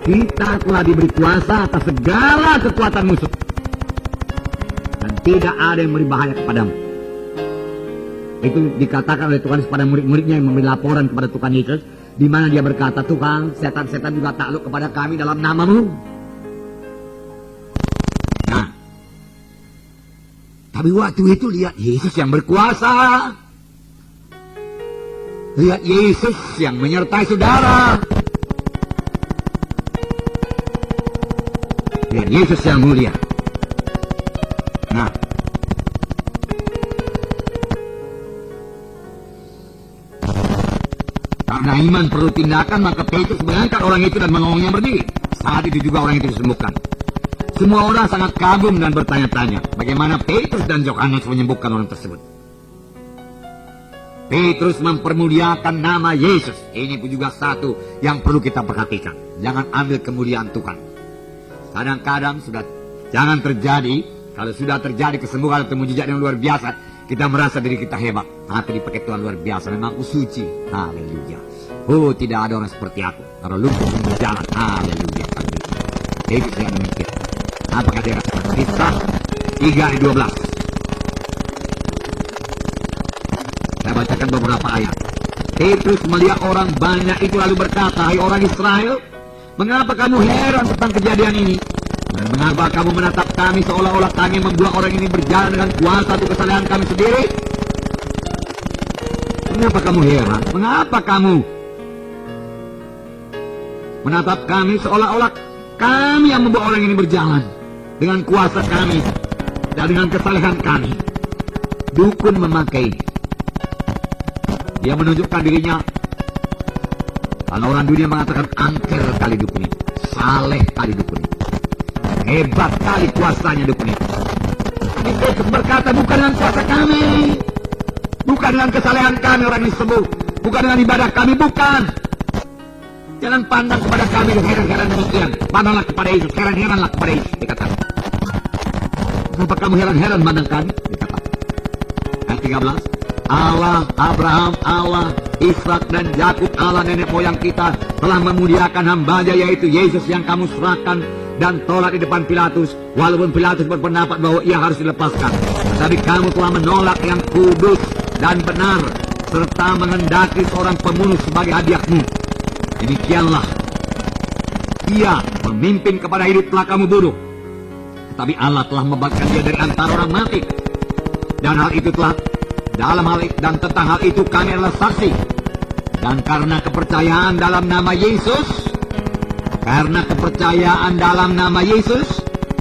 Kita telah diberi kuasa atas segala kekuatan musuh. Dan tidak ada yang memberi bahaya kepadamu. Itu dikatakan oleh Tuhan kepada murid-muridnya yang memberi laporan kepada Tuhan Yesus. Di mana dia berkata, Tuhan, setan-setan juga takluk kepada kami dalam nama-Mu. Tapi waktu itu lihat Yesus yang berkuasa. Lihat Yesus yang menyertai saudara. Lihat Yesus yang mulia. Nah, karena iman perlu tindakan, maka Petrus mengangkat orang itu dan mengolongnya berdiri. Saat itu juga orang itu disembuhkan. Semua orang sangat kagum dan bertanya-tanya bagaimana Petrus dan Yohanes menyembuhkan orang tersebut. Petrus mempermuliakan nama Yesus. Ini pun juga satu yang perlu kita perhatikan. Jangan ambil kemuliaan Tuhan. Kadang-kadang sudah jangan terjadi. Kalau sudah terjadi kesembuhan atau mujizat yang luar biasa, kita merasa diri kita hebat. Aku dipakai Tuhan luar biasa. Memang aku suci. Haleluya. Oh, tidak ada orang seperti aku. Kalau lumpuh berjalan. Haleluya. Itu yang demikian. Apakah dia katakan? Kisah 3:12. Saya bacakan beberapa ayat. Petrus melihat orang banyak itu lalu berkata, "Hai orang Israel, mengapa kamu heran tentang kejadian ini? Dan mengapa kamu menatap kami seolah-olah kami membuat orang ini berjalan dengan kuasa atau kesalahan kami sendiri? Mengapa kamu heran? Mengapa kamu menatap kami seolah-olah kami yang membuat orang ini berjalan dengan kuasa kami dan dengan kesalahan kami?" Dukun memakai. Dia menunjukkan dirinya. Kalau orang dunia mengatakan angker kali dukun itu, saleh kali dukun itu, hebat kali kuasanya dukun itu. Tapi Petrus berkata, bukan dengan kuasa kami, bukan dengan kesalehan kami orang ini sembuh, bukan dengan ibadah kami, bukan. Jangan pandang kepada kami heran-heran demikian. Pandanglah kepada Yesus, heran-heranlah kepada Yesus, dikatakan. Kenapa kamu heran-heran pandang kami? Dikatakan. Ayat 13. Allah Abraham, Allah Ishak dan Yakub, Allah nenek moyang kita telah memuliakan hamba-Nya yaitu Yesus yang kamu serahkan dan tolak di depan Pilatus, walaupun Pilatus berpendapat bahwa ia harus dilepaskan. Tetapi kamu telah menolak yang kudus dan benar serta mengendaki seorang pembunuh sebagai hadiahmu. Demikianlah ia memimpin kepada hidup telah kamu bunuh, tetapi Allah telah membangkitkan dia dari antara orang mati. Dan hal itu telah dan tentang hal itu kami adalah saksi. Dan karena kepercayaan dalam nama Yesus,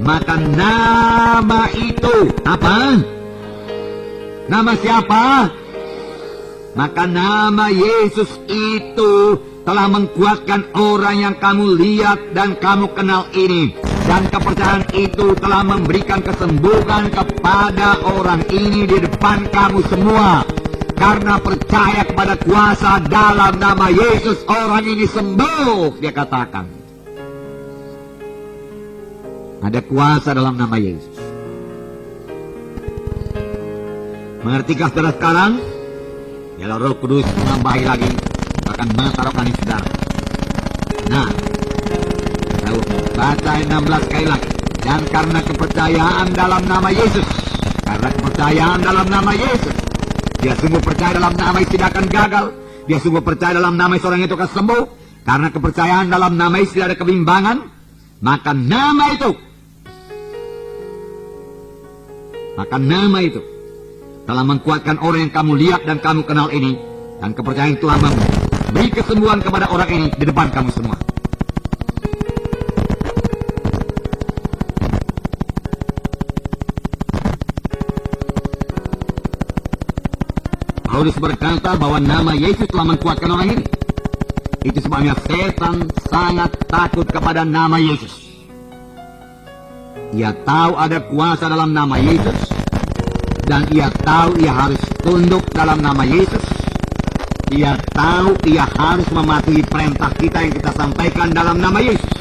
maka nama itu apa? Nama siapa? Maka nama Yesus itu telah menguatkan orang yang kamu lihat dan kamu kenal ini. Dan kepercayaan itu telah memberikan kesembuhan kepada orang ini di depan kamu semua. Karena percaya kepada kuasa dalam nama Yesus, orang ini sembuh, dia katakan. Ada kuasa dalam nama Yesus. Mengertikah saudara sekarang? Biarlah Roh Kudus menambahi lagi, akan mata rohani saudara. Nah, baca 16 sekali lagi. Dan karena kepercayaan dalam nama Yesus, dia sungguh percaya dalam nama Yesus tidak akan gagal. Dia sungguh percaya dalam nama Yesus orang itu akan sembuh. Karena kepercayaan dalam nama Yesus tidak ada kebimbangan. Maka nama itu telah menguatkan orang yang kamu lihat dan kamu kenal ini. Dan kepercayaan telah memberi kesembuhan kepada orang ini di depan kamu semua. Paulus berkata bahwa nama Yesus telah menguatkan orang ini. Itu sebabnya setan sangat takut kepada nama Yesus. Ia tahu ada kuasa dalam nama Yesus. Dan ia tahu ia harus tunduk dalam nama Yesus. Ia tahu ia harus mematuhi perintah kita yang kita sampaikan dalam nama Yesus.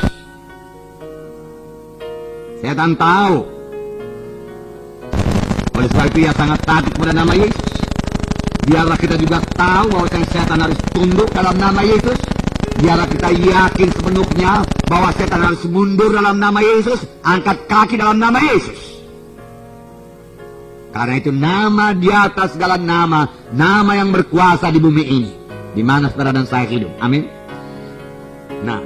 Setan tahu. Oleh sebab itu ia sangat takut kepada nama Yesus. Biarlah kita juga tahu bahwa setan harus tunduk dalam nama Yesus. Biarlah kita yakin sepenuhnya bahwa setan harus mundur dalam nama Yesus, angkat kaki dalam nama Yesus. Karena itu nama di atas segala nama, nama yang berkuasa di bumi ini, di mana saudara dan saya hidup. Amin. Nah,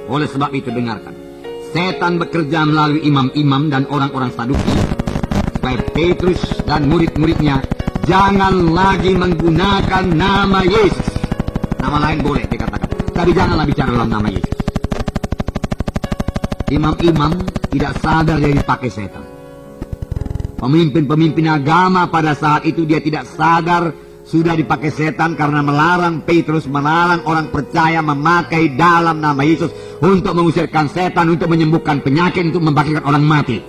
oleh sebab itu dengarkan. Setan bekerja melalui imam-imam dan orang-orang Saduki supaya Petrus dan murid-muridnya jangan lagi menggunakan nama Yesus. Nama lain boleh dikatakan, tapi janganlah bicara dalam nama Yesus. Imam-imam tidak sadar dia dipakai setan. Pemimpin-pemimpin agama pada saat itu dia tidak sadar sudah dipakai setan karena melarang Petrus, melarang orang percaya memakai dalam nama Yesus untuk mengusirkan setan, untuk menyembuhkan penyakit, untuk membangkitkan orang mati.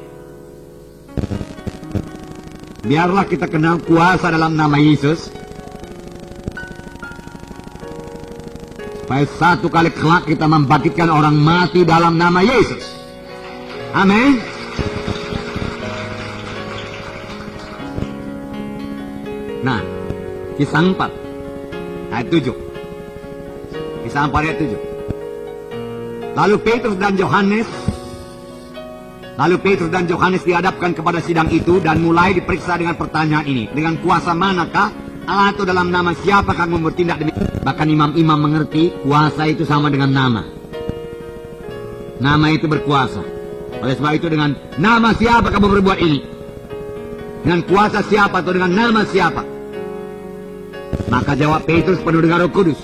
biarlah kita kenal kuasa dalam nama Yesus, supaya satu kali kelak kita membangkitkan orang mati dalam nama Yesus. Amin. Nah, Kisah 4 ayat 7. Kisah 4 ayat 7. Lalu Petrus dan Yohanes dihadapkan kepada sidang itu dan mulai diperiksa dengan pertanyaan ini. Dengan kuasa manakah atau dalam nama siapa kamu bertindak demikian? Bahkan imam-imam mengerti kuasa itu sama dengan nama. Nama itu berkuasa. Oleh sebab itu dengan nama siapa kamu berbuat ini? Dengan kuasa siapa atau dengan nama siapa? Maka jawab Petrus penuh dengan Roh Kudus.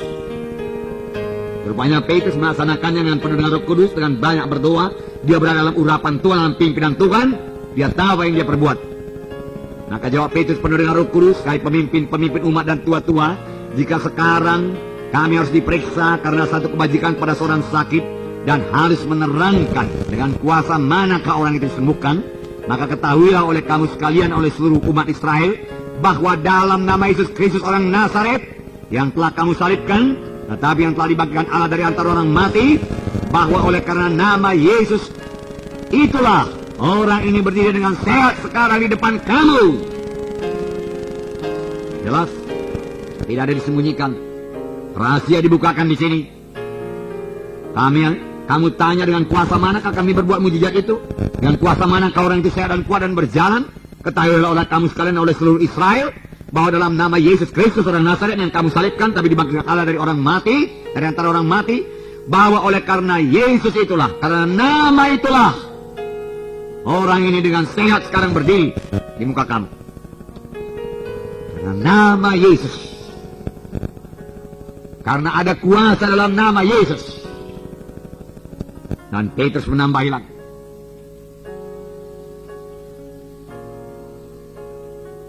Rupanya Petrus melaksanakannya dengan penuh dengan Roh Kudus, dengan banyak berdoa. Dia berada dalam urapan Tuhan, dalam pimpinan Tuhan. Dia tahu apa yang dia perbuat. Maka jawab Petrus penuh dengan Roh Kudus, hai pemimpin umat dan tua-tua, jika sekarang kami harus diperiksa karena satu kebajikan pada seorang sakit dan harus menerangkan dengan kuasa manakah orang itu disembuhkan, maka ketahuilah oleh kamu sekalian, oleh seluruh umat Israel, bahwa dalam nama Yesus Kristus orang Nazaret yang telah kamu salibkan, tetapi yang telah dibangkitkan Allah dari antara orang mati, bahwa oleh karena nama Yesus itulah orang ini berdiri dengan sehat sekarang di depan kamu. Jelas, tidak ada disembunyikan, rahasia dibukakan di sini. Kamu tanya dengan kuasa manakah kami berbuat mujizat itu? Dengan kuasa manakah orang itu sehat dan kuat dan berjalan? Ketahuilah oleh kamu sekalian, oleh seluruh Israel, bahwa dalam nama Yesus Kristus orang Nazaret yang kamu salibkan tapi dibangkitkan Allah dari orang mati, dari antara orang mati, bahwa oleh karena Yesus itulah, karena nama itulah, orang ini dengan sehat sekarang berdiri di muka kamu. Karena nama Yesus. Karena ada kuasa dalam nama Yesus. Dan Petrus menambahi lagi.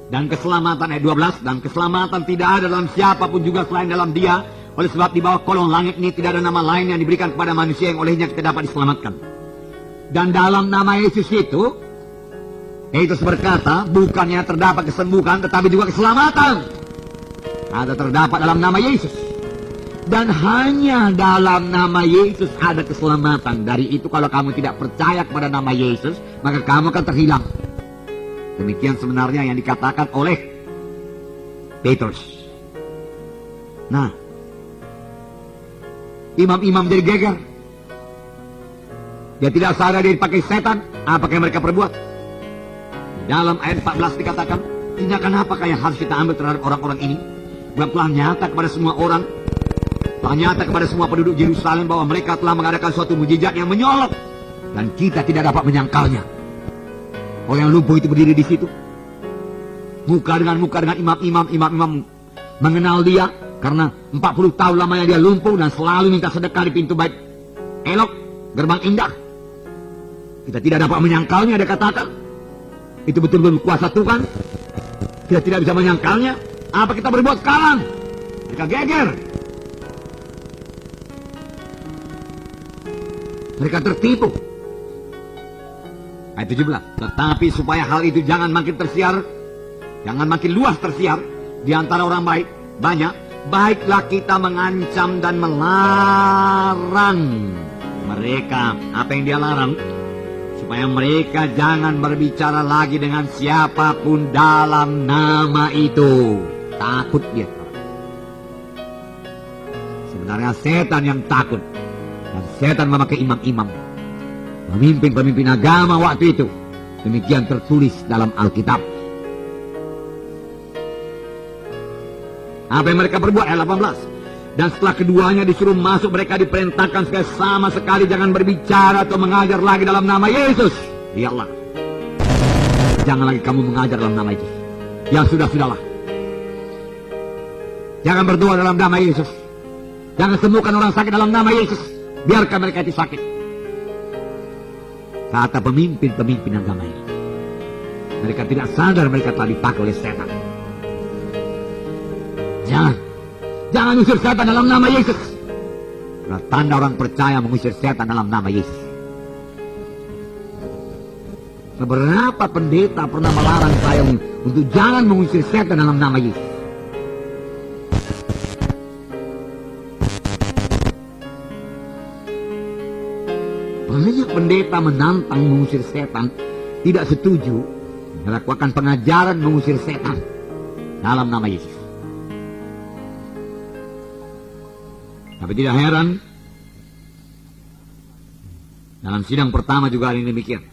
Dan keselamatan ayat 12, dan keselamatan tidak ada dalam siapapun juga selain dalam Dia, oleh sebab di bawah kolong langit ini tidak ada nama lain yang diberikan kepada manusia yang olehnya kita dapat diselamatkan. Dan dalam nama Yesus itu, Petrus berkata, bukannya terdapat kesembuhan tetapi juga keselamatan. Ada terdapat dalam nama Yesus. Dan hanya dalam nama Yesus ada keselamatan. Dari itu kalau kamu tidak percaya kepada nama Yesus, maka kamu akan terhilang. Demikian sebenarnya yang dikatakan oleh Petrus. Nah, imam-imam jadi geger. Dia tidak sadar dia dipakai setan. Apa yang mereka perbuat? Di dalam ayat 14 dikatakan, tindakan apakah yang harus kita ambil terhadap orang-orang ini? Sebab telah nyata kepada semua orang, telah nyata kepada semua penduduk Yerusalem bahwa mereka telah mengadakan suatu mujizat yang menyolok, dan kita tidak dapat menyangkalnya. Orang yang lumpuh itu berdiri di situ, muka dengan imam-imam mengenal dia karena 40 tahun lamanya dia lumpuh dan selalu minta sedekah di pintu bait elok, gerbang indah. Kita tidak dapat menyangkalnya, dia katakan. Itu betul-betul kuasa Tuhan. Kita tidak bisa menyangkalnya. Apa kita berbuat sekarang? Mereka geger. Mereka tertipu. Ayat 17. Tetapi supaya hal itu jangan makin tersiar, jangan makin luas tersiar di antara orang banyak, baiklah kita mengancam dan melarang mereka. Apa yang dia larang? Supaya mereka jangan berbicara lagi dengan siapapun dalam nama itu. Takut dia. Sebenarnya setan yang takut. Dan setan memakai imam-imam, pemimpin-pemimpin agama waktu itu. Demikian tertulis dalam Alkitab. Apa yang mereka perbuat? Ayat 18. Dan setelah keduanya disuruh masuk, mereka diperintahkan supaya sama sekali jangan berbicara atau mengajar lagi dalam nama Yesus. Ya Allah, jangan lagi kamu mengajar dalam nama Yesus. Yang sudah-sudahlah. Jangan berdoa dalam nama Yesus. Jangan sembuhkan orang sakit dalam nama Yesus. Biarkan mereka itu sakit. Kata pemimpin-pemimpin agama ini. Mereka tidak sadar mereka telah dipakai oleh setan. Jangan usir setan dalam nama Yesus. Karena tanda orang percaya mengusir setan dalam nama Yesus. Beberapa pendeta pernah melarang saya untuk jangan mengusir setan dalam nama Yesus. Banyak pendeta menantang mengusir setan, tidak setuju melakukan pengajaran mengusir setan dalam nama Yesus. Tapi tidak heran, dalam sidang pertama juga ada yang demikian.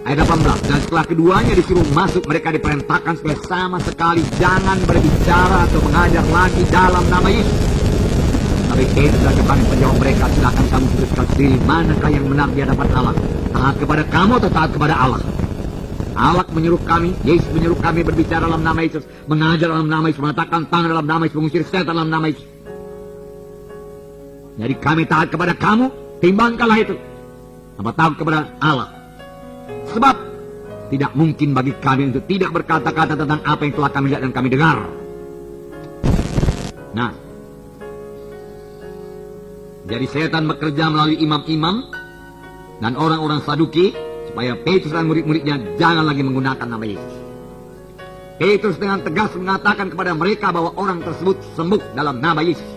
Ayat 18, dan setelah keduanya disuruh masuk, mereka diperintahkan supaya sama sekali jangan berbicara atau mengajar lagi dalam nama Yesus. Tapi Petrus dan Yohanes menjawab mereka, silakan kamu putuskan sendiri manakah yang benar di hadapan Allah, taat kepada kamu atau taat kepada Allah. Allah menyuruh kami, Yesus menyuruh kami berbicara dalam nama Yesus, mengajar dalam nama Yesus, meletakkan tangan dalam nama Yesus, mengusir setan dalam nama Yesus. Jadi kami taat kepada kamu, timbangkanlah itu. Apa taat kepada Allah. Sebab tidak mungkin bagi kami untuk tidak berkata-kata tentang apa yang telah kami lihat dan kami dengar. Nah, jadi setan bekerja melalui imam-imam dan orang-orang Saduki supaya Petrus dan murid-muridnya jangan lagi menggunakan nama Yesus. Petrus dengan tegas mengatakan kepada mereka bahwa orang tersebut sembuh dalam nama Yesus.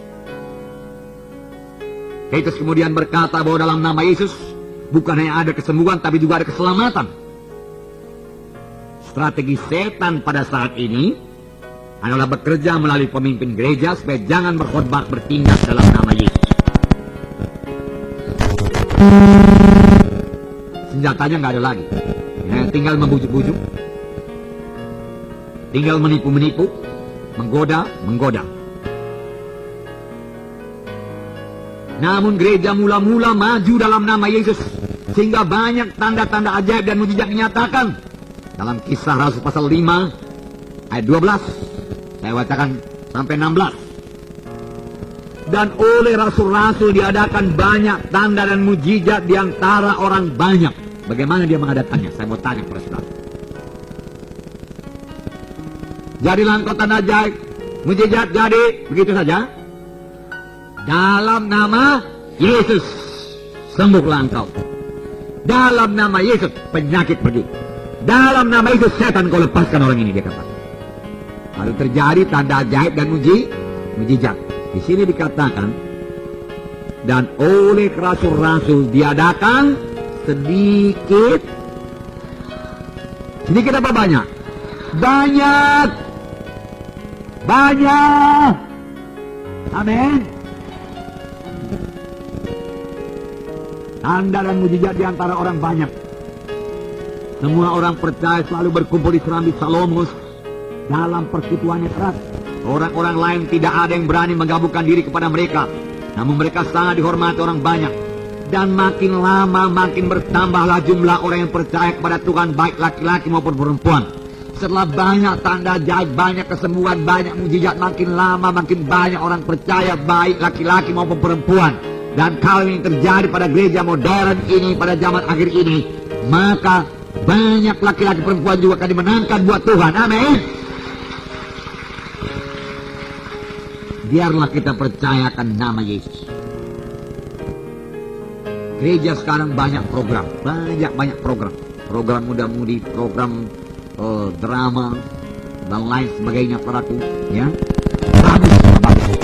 Petrus kemudian berkata bahwa dalam nama Yesus bukan hanya ada kesembuhan, tapi juga ada keselamatan. Strategi setan pada saat ini adalah bekerja melalui pemimpin gereja supaya jangan berkhotbah bertindak dalam nama Yesus. Senjatanya nggak ada lagi, tinggal membujuk-bujuk, tinggal menipu-menipu, menggoda. Namun gereja mula-mula maju dalam nama Yesus, sehingga banyak tanda-tanda ajaib dan mujizat dinyatakan. Dalam Kisah Rasul pasal 5 ayat 12, saya bacakan sampai 16. Dan oleh rasul-rasul diadakan banyak tanda dan mujizat di antara orang banyak. Bagaimana dia mengadakannya? Saya mau tanya kepada saudara. Jadilah engkau tanda ajaib, mujizat jadi, begitu saja. Dalam nama Yesus sembuhlah engkau. Dalam nama Yesus penyakit pergi. Dalam nama Yesus setan kau lepaskan orang ini, dia katakan. Lalu terjadi tanda ajaib dan mujizat. Di sini dikatakan, dan oleh rasul-rasul diadakan sedikit apa banyak? Banyak. Amin. Tanda dan mujizat di antara orang banyak. Semua orang percaya selalu berkumpul di serambi Salomus dalam persekutuannya keras. Orang-orang lain tidak ada yang berani menggabungkan diri kepada mereka. Namun mereka sangat dihormati orang banyak. Dan makin lama makin bertambahlah jumlah orang yang percaya kepada Tuhan, baik laki-laki maupun perempuan. Setelah banyak tanda ajaib, banyak kesembuhan, banyak mujizat, makin lama makin banyak orang percaya, baik laki-laki maupun perempuan. Dan kalau ini terjadi pada gereja modern ini, pada zaman akhir ini, maka banyak laki-laki perempuan juga akan dimenangkan buat Tuhan. Amin. Biarlah kita percayakan nama Yesus. Gereja sekarang banyak program, banyak program. Program muda-mudi, program drama dan lain sebagainya, paraku, ya. Bagus.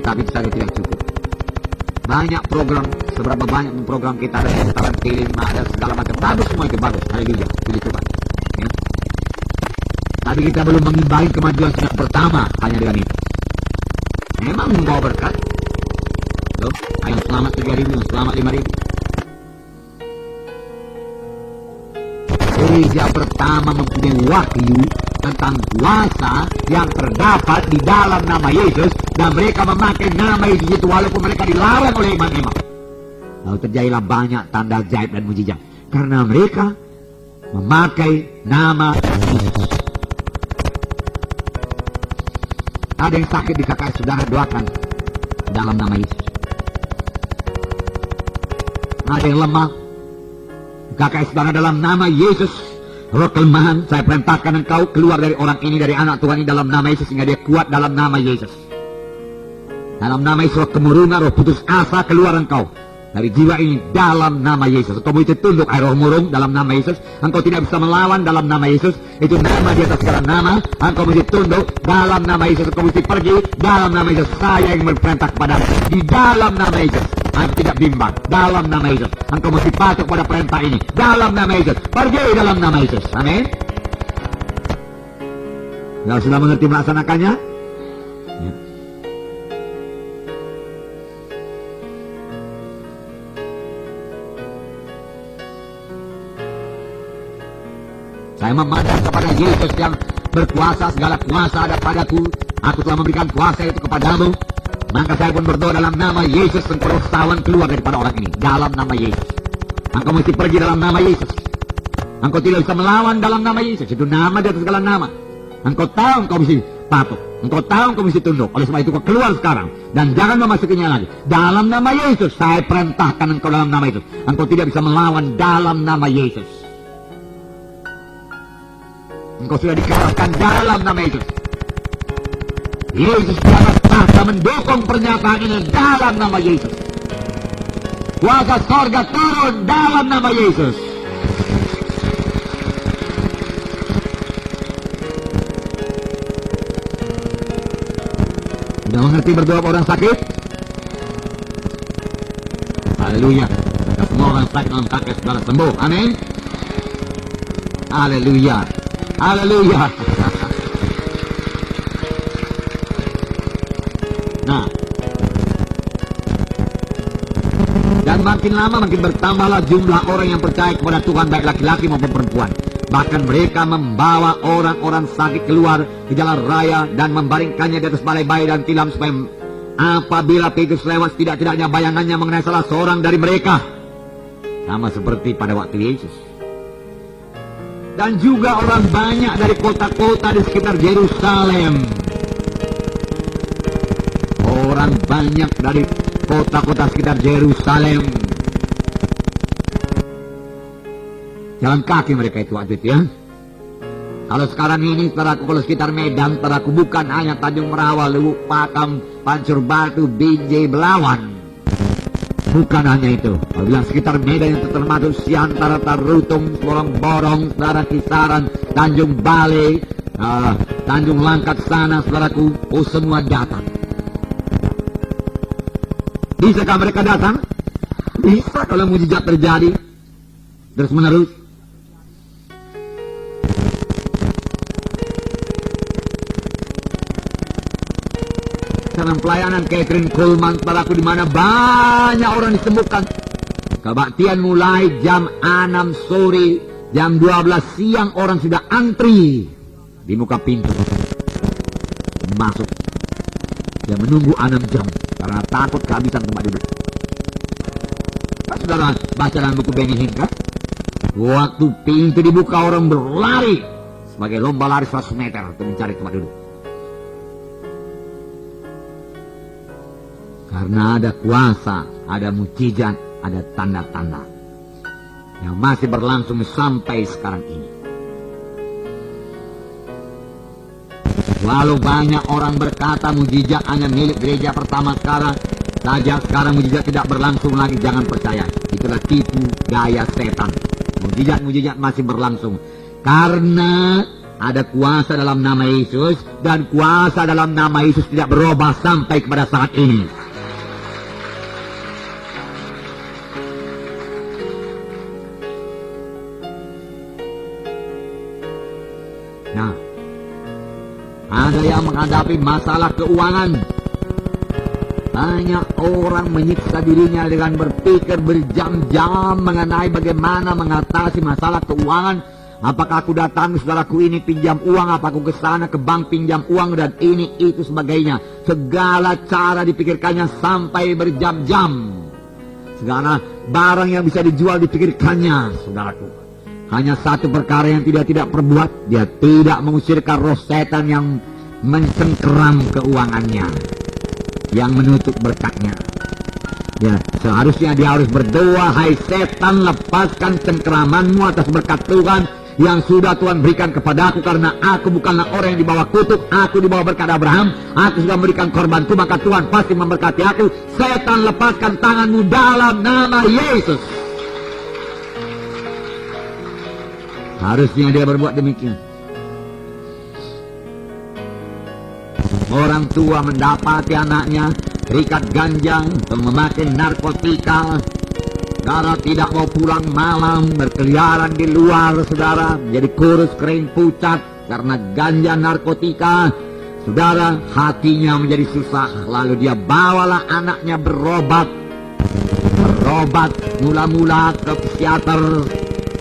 Tetapi saya tidak cukup. Banyak program, seberapa banyak program kita ada, sekarang film, ada segala macam, bagus semua itu, bagus, haleluya, puji Tuhan, ya. Tapi kita belum mengimbangi kemajuan yang pertama hanya dengan itu. Memang membawa berkat, loh, yang selamat 3.000, yang selamat 5.000. Gereja pertama mempunyai wahyu tentang kuasa yang terdapat di dalam nama Yesus, dan mereka memakai nama Yesus itu walaupun mereka dilarang oleh imam-imam. Lalu terjadilah banyak tanda ajaib dan mujizat karena mereka memakai nama Yesus. Ada yang sakit di KKS, saudara doakan dalam nama Yesus. Ada yang lemah, KKS saudara dalam nama Yesus. Roh kelemahan, saya perintahkan engkau keluar dari orang ini, dari anak Tuhan ini dalam nama Yesus, sehingga dia kuat dalam nama Yesus. Dalam nama Yesus, roh kemurungan, roh putus asa, keluar engkau. dari jiwa ini dalam nama Yesus. Engkau mesti tunduk, hai roh murung, dalam nama Yesus. Engkau tidak bisa melawan dalam nama Yesus. Itu nama di atas segala nama. Engkau mesti tunduk dalam nama Yesus. Engkau mesti pergi dalam nama Yesus. Saya yang berperintah kepada di dalam nama Yesus. Aku tidak bimbang dalam nama Yesus. Engkau mesti patuh pada perintah ini dalam nama Yesus. Pergi dalam nama Yesus. Amin. Kalau sudah mengerti melaksanakannya, ya. Saya memandang kepada Yesus yang berkuasa, segala kuasa ada padaku. Aku telah memberikan kuasa itu kepadamu. Maka saya pun berdoa dalam nama Yesus, engkau sawan keluar daripada orang ini. Dalam nama Yesus. Engkau mesti pergi dalam nama Yesus. Engkau tidak bisa melawan dalam nama Yesus. Itu nama di atas segala nama. Engkau tahu engkau mesti patuh. Engkau tahu engkau mesti tunduk. Oleh sebab itu kau keluar sekarang. Dan jangan memasukinya lagi. Dalam nama Yesus. Saya perintahkan engkau dalam nama Yesus. Engkau tidak bisa melawan dalam nama Yesus. Engkau sudah dikalahkan dalam nama Yesus. Yesus dapat tahta mendukung pernyataan ini dalam nama Yesus. Kuasa sorga turun dalam nama Yesus. Sudah mengerti berdoa orang sakit? Haleluya. Semua orang sakit dalam kaki saudara sembuh. Amin. Haleluya. Haleluya. Nah, dan makin lama makin bertambahlah jumlah orang yang percaya kepada Tuhan, baik laki-laki maupun perempuan. Bahkan mereka membawa orang-orang sakit keluar ke jalan raya dan membaringkannya di atas balai-balai dan tilam, supaya apabila Petrus lewat, tidak-tidaknya bayangannya mengenai salah seorang dari mereka. Sama seperti pada waktu Yesus. Dan juga orang banyak dari kota-kota di sekitar Yerusalem. Orang banyak dari kota-kota sekitar Yerusalem. Jalan kaki mereka itu waktu itu, ya. Kalau sekarang ini, saudaraku, kalau sekitar Medan, saudaraku, bukan hanya Tanjung Merawa, Lubuk Pakam, Pancur Batu, Binjai, Belawan. Bukan hanya itu. Kalau bilang sekitar Medan yang termasuk Siantara, Tarutung, Borong-Borong, saudara, Kisaran, Tanjung Balai, Tanjung Langkat sana, saudaraku, semua datang. Bisakah mereka datang? Bisa kalau mujizat terjadi terus menerus. Dalam pelayanan Catherine Coleman, saudaraku, di mana banyak orang disembuhkan. Kebaktian mulai jam 6 sore, jam 12 siang orang sudah antri di muka pintu masuk. Dia menunggu 6 jam karena takut kehabisan tempat duduk. Kan saudara baca dalam buku Benny Hinn, kan? Waktu pintu dibuka, orang berlari sebagai lomba lari 100 meter untuk mencari tempat duduk. Karena ada kuasa, ada mujizat, ada tanda-tanda yang masih berlangsung sampai sekarang ini. Walau banyak orang berkata mujizat hanya milik gereja pertama sekarang saja, sekarang mujizat tidak berlangsung lagi, jangan percaya. Itulah tipu daya setan. Mujizat-mujizat masih berlangsung. Karena ada kuasa dalam nama Yesus, dan kuasa dalam nama Yesus tidak berubah sampai kepada saat ini. Nah, ada yang menghadapi masalah keuangan. Banyak orang menyiksa dirinya dengan berpikir berjam-jam mengenai bagaimana mengatasi masalah keuangan. Apakah aku datang, saudaraku, ini pinjam uang, apakah aku ke sana ke bank pinjam uang, dan ini itu sebagainya. Segala cara dipikirkannya sampai berjam-jam. Segala barang yang bisa dijual dipikirkannya, saudaraku. Hanya satu perkara yang tidak perbuat, dia tidak mengusirkan roh setan yang mencengkeram keuangannya, yang menutup berkatnya. Ya, seharusnya dia harus berdoa, hai setan, lepaskan cengkeramanmu atas berkat Tuhan, yang sudah Tuhan berikan kepadaku, karena aku bukanlah orang yang dibawa kutuk, aku dibawa berkat Abraham. Aku sudah memberikan korbanku, maka Tuhan pasti memberkati aku. Setan, lepaskan tanganmu dalam nama Yesus. Harusnya dia berbuat demikian. Orang tua mendapati anaknya terikat ganjang atau memakai narkotika, saudara tidak mau pulang malam, berkeliaran di luar, saudara, menjadi kurus, kering, pucat karena ganja narkotika. Saudara, hatinya menjadi susah. Lalu dia bawalah anaknya berobat mula-mula ke psikiater,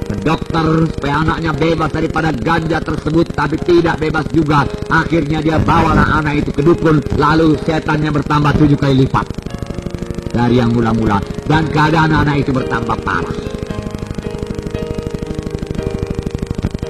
ke dokter, supaya anaknya bebas daripada ganja tersebut, tapi tidak bebas juga. Akhirnya dia bawalah anak itu ke dukun, lalu setannya bertambah 7 kali lipat dari yang mula-mula, dan keadaan anak itu bertambah parah.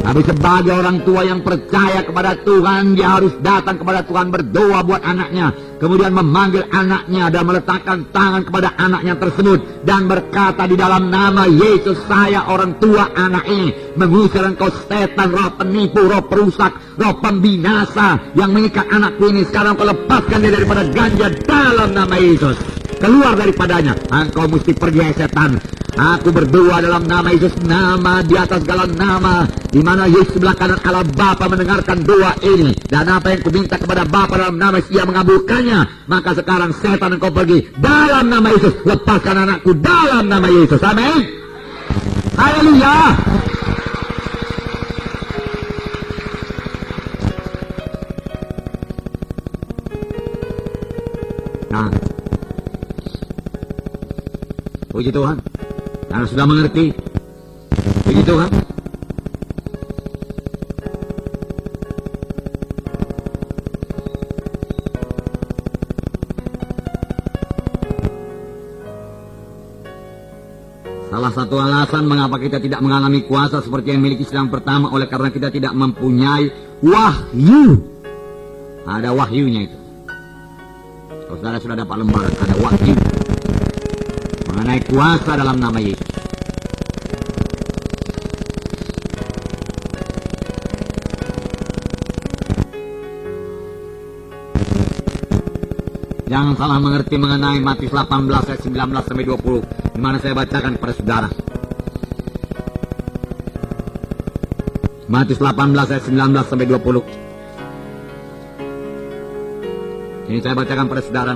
Tapi sebagai orang tua yang percaya kepada Tuhan, dia harus datang kepada Tuhan, berdoa buat anaknya, kemudian memanggil anaknya dan meletakkan tangan kepada anaknya tersebut dan berkata, di dalam nama Yesus, saya orang tua anak ini mengusir engkau setan, roh penipu, roh perusak, roh pembinasa yang mengikat anakku ini. Sekarang kau lepaskan dia daripada ganja dalam nama Yesus. Keluar daripadanya, engkau mesti pergi, hai setan. Aku berdoa dalam nama Yesus, nama di atas segala nama, di mana Yesus sebelah kanan Allah Bapa mendengarkan doa ini, dan apa yang kuminta kepada Bapa dalam nama Yesus, Ia mengabulkannya. Maka sekarang setan, engkau pergi dalam nama Yesus. Lepaskan anakku dalam nama Yesus. Amin. Haleluya. Nah, puji Tuhan, karena sudah mengerti. Puji Tuhan. Salah satu alasan mengapa kita tidak mengalami kuasa seperti yang miliki sedang pertama, oleh karena kita tidak mempunyai wahyu. Ada wahyunya itu. Kalau saudara sudah dapat lembaran, ada wahyu mengenai kuasa dalam nama Yesus. Jangan salah mengerti mengenai Matius 18 ayat 19 sampai 20, di mana saya bacakan kepada saudara. Matius 18 ayat 19 sampai 20. Ini saya bacakan kepada saudara.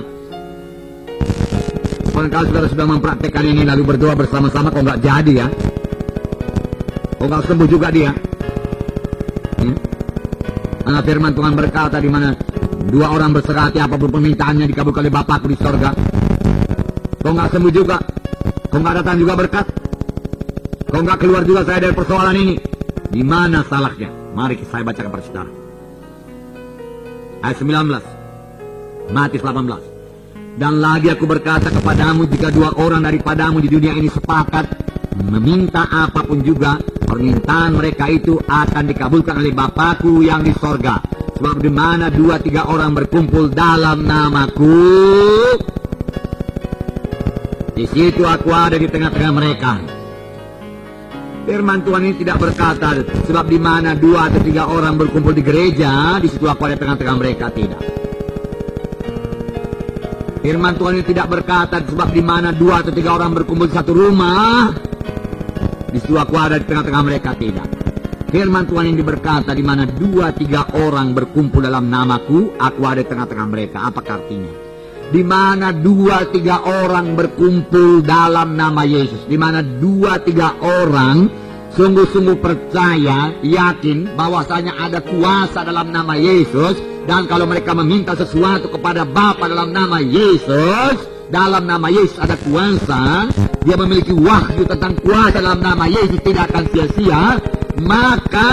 Kalau saudara sudah mempraktekkan ini lalu berdoa bersama-sama, kok nggak jadi ya? Kok nggak sembuh juga dia? Karena firman Tuhan berkata, di mana 2 orang berserah hati, apapun permintaannya dikabulkan oleh Bapakku di sorga. Kok nggak sembuh juga? Kok nggak datang juga berkat? Kok nggak keluar juga saya dari persoalan ini? Di mana salahnya? Mari saya bacakan kepada saudara. Ayat 19, Matius 18. Dan lagi aku berkata kepadamu, jika 2 orang daripadamu di dunia ini sepakat meminta apapun juga, permintaan mereka itu akan dikabulkan oleh Bapakku yang di sorga. Sebab di mana 2-3 orang berkumpul dalam namaku, di situ aku ada di tengah-tengah mereka. Firman Tuhan ini tidak berkata, sebab di mana 2 atau 3 orang berkumpul di gereja, di situ aku ada di tengah-tengah mereka. Tidak. Firman Tuhan ini tidak berkata, sebab di mana 2 atau 3 orang berkumpul di satu rumah, di situ aku ada di tengah-tengah mereka. Tidak. Firman Tuhan ini berkata, di mana 2-3 orang berkumpul dalam namaku, aku ada di tengah-tengah mereka. Apa artinya? Di mana 2-3 orang berkumpul dalam nama Yesus, di mana 2-3 orang sungguh-sungguh percaya, yakin bahwasanya ada kuasa dalam nama Yesus, dan kalau mereka meminta sesuatu kepada Bapa dalam nama Yesus, dalam nama Yesus ada kuasa, dia memiliki wahyu tentang kuasa dalam nama Yesus, tidak akan sia-sia. Maka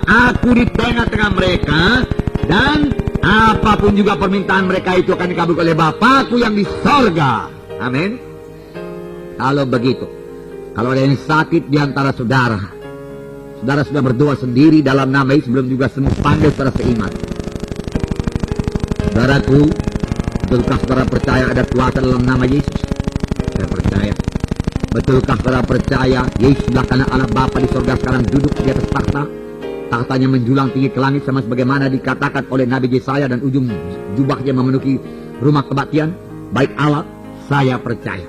aku di tengah-tengah mereka, dan apapun juga permintaan mereka itu akan dikabulkan oleh Bapakku yang di sorga. Amin. Kalau begitu, kalau ada yang sakit di antara saudara, saudara sudah berdoa sendiri dalam nama Yesus, belum juga sembuh, panggil saudara seiman. Saudaraku, betulkah saudara percaya ada kuasa dalam nama Yesus? Saya percaya. Betulkah saudara percaya Yesus sebelah kanan Allah Bapa di surga sekarang duduk di atas takhta? Tahtanya menjulang tinggi ke langit sama sebagaimana dikatakan oleh Nabi Yesaya, dan ujung jubahnya memenuhi rumah kebaktian. Baik Allah, saya percaya.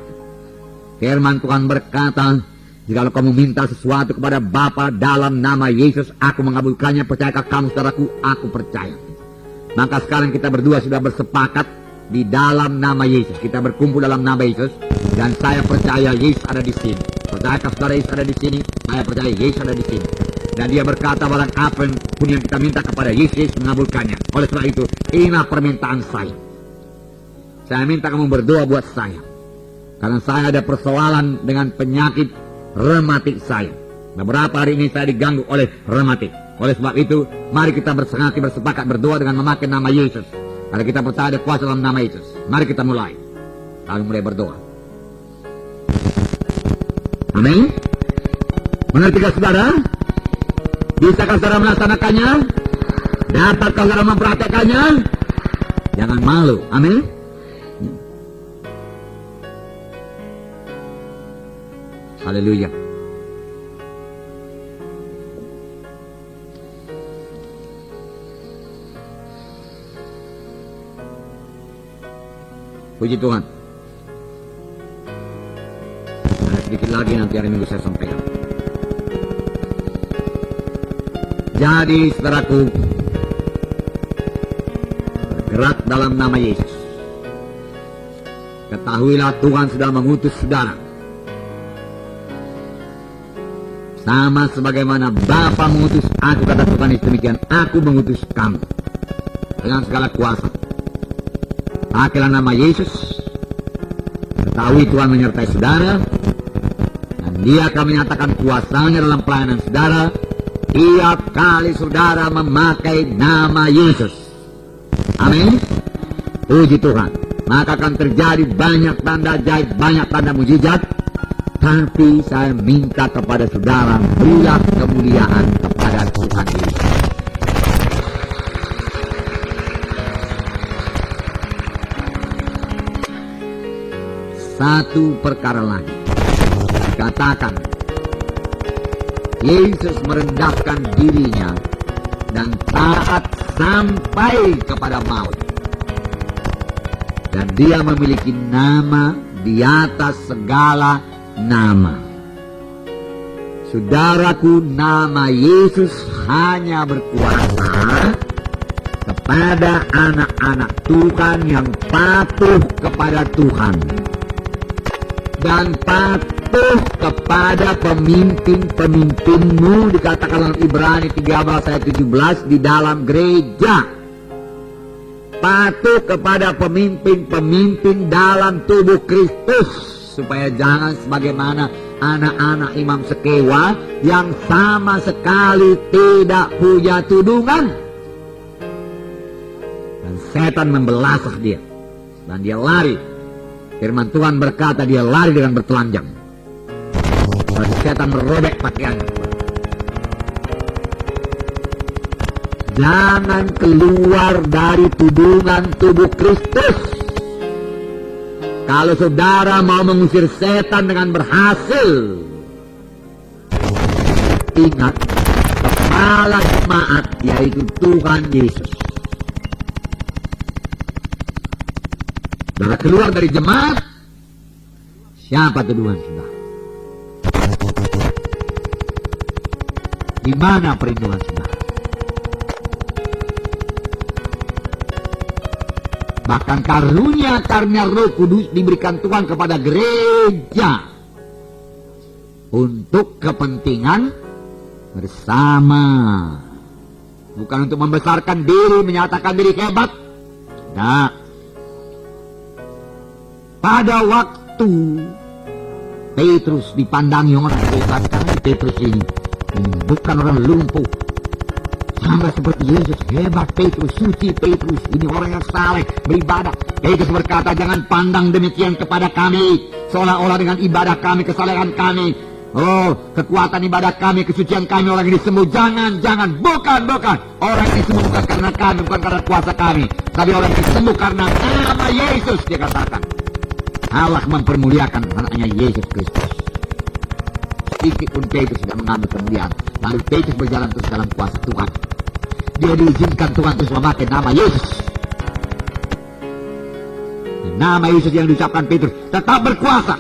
Firman Tuhan berkata, jika kamu minta sesuatu kepada Bapa dalam nama Yesus, aku mengabulkannya. Percayakah kamu saudaraku? Aku percaya. Maka sekarang kita berdua sudah bersepakat di dalam nama Yesus. Kita berkumpul dalam nama Yesus, dan saya percaya Yesus ada di sini. Percayakah saudara Yesus ada di sini? Saya percaya Yesus ada di sini. Dan dia berkata, barang apa pun yang kita minta kepada Yesus, mengabulkannya. Oleh sebab itu, inilah permintaan saya. Saya minta kamu berdoa buat saya, karena saya ada persoalan dengan penyakit rematik saya. Beberapa hari ini saya diganggu oleh rematik. Oleh sebab itu, mari kita bersepakat berdoa dengan memakai nama Yesus. Karena kita percaya ada kuasa dalam nama Yesus. Mari kita mulai. Kami mulai berdoa. Amin. Mengertikah saudara? Bisakah saudara melaksanakannya? Dapatkah saudara mempraktekannya? Jangan malu. Amin. Haleluya. Puji Tuhan. Nah, sedikit lagi nanti hari Minggu saya sampaikan. Jadi saudaraku, bergerak dalam nama Yesus. Ketahuilah Tuhan sudah mengutus saudara. Sama sebagaimana Bapa mengutus aku, kata Tuhan Yesus demikian, aku mengutus kamu dengan segala kuasa. Pakailah nama Yesus. Ketahui Tuhan menyertai saudara, dan Dia akan menyatakan kuasanya dalam pelayanan saudara tiap kali saudara memakai nama Yesus. Amin. Puji Tuhan. Maka akan terjadi banyak tanda ajaib, banyak tanda mujizat. Tapi saya minta kepada saudara, berilah kemuliaan kepada Tuhan Yesus. Satu perkara lagi, katakan Yesus merendahkan dirinya dan taat sampai kepada maut, dan Dia memiliki nama di atas segala nama. Saudaraku, nama Yesus hanya berkuasa kepada anak-anak Tuhan yang patuh kepada Tuhan dan patuh kepada pemimpin-pemimpinmu, dikatakan dalam Ibrani 13 ayat 17 di dalam gereja. Patuh kepada pemimpin-pemimpin dalam tubuh Kristus, supaya jangan sebagaimana anak-anak imam sekewa yang sama sekali tidak punya tudungan, dan setan membelasah dia dan dia lari. Firman Tuhan berkata dia lari dengan bertelanjang, dan setan merobek pakaiannya. Jangan keluar dari tudungan tubuh Kristus. Kalau saudara mau mengusir setan dengan berhasil, ingat, kepala jemaat yaitu Tuhan Yesus. Saudara keluar dari jemaat, siapa tuduhan saudara? Di mana perlindungan saudara? Bahkan karunia Roh Kudus diberikan Tuhan kepada gereja untuk kepentingan bersama, bukan untuk membesarkan diri, menyatakan diri hebat. Nah, pada waktu Petrus dipandangi orang hebat, karena Petrus ini bukan orang lumpuh, sama seperti Yesus. Hebat Petrus, suci Petrus, ini orang yang saleh, beribadah. Petrus berkata, jangan pandang demikian kepada kami, seolah-olah dengan ibadah kami, kesalehan kami, kekuatan ibadah kami, kesucian kami orang ini sembuh. Jangan, bukan. Orang ini sembuh bukan karena kami, bukan karena kuasa kami, tapi orang ini sembuh karena nama Yesus. Dia katakan Allah mempermuliakan anaknya Yesus Kristus. sedikit pun Petrus tidak mengambil kemuliaan. Lalu Petrus berjalan terus dalam kuasa Tuhan. Dia diizinkan Tuhan terus memakai nama Yesus. Dan nama Yesus yang diucapkan Petrus tetap berkuasa.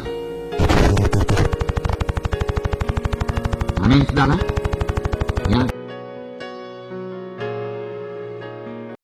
Amin, saudara. Ya.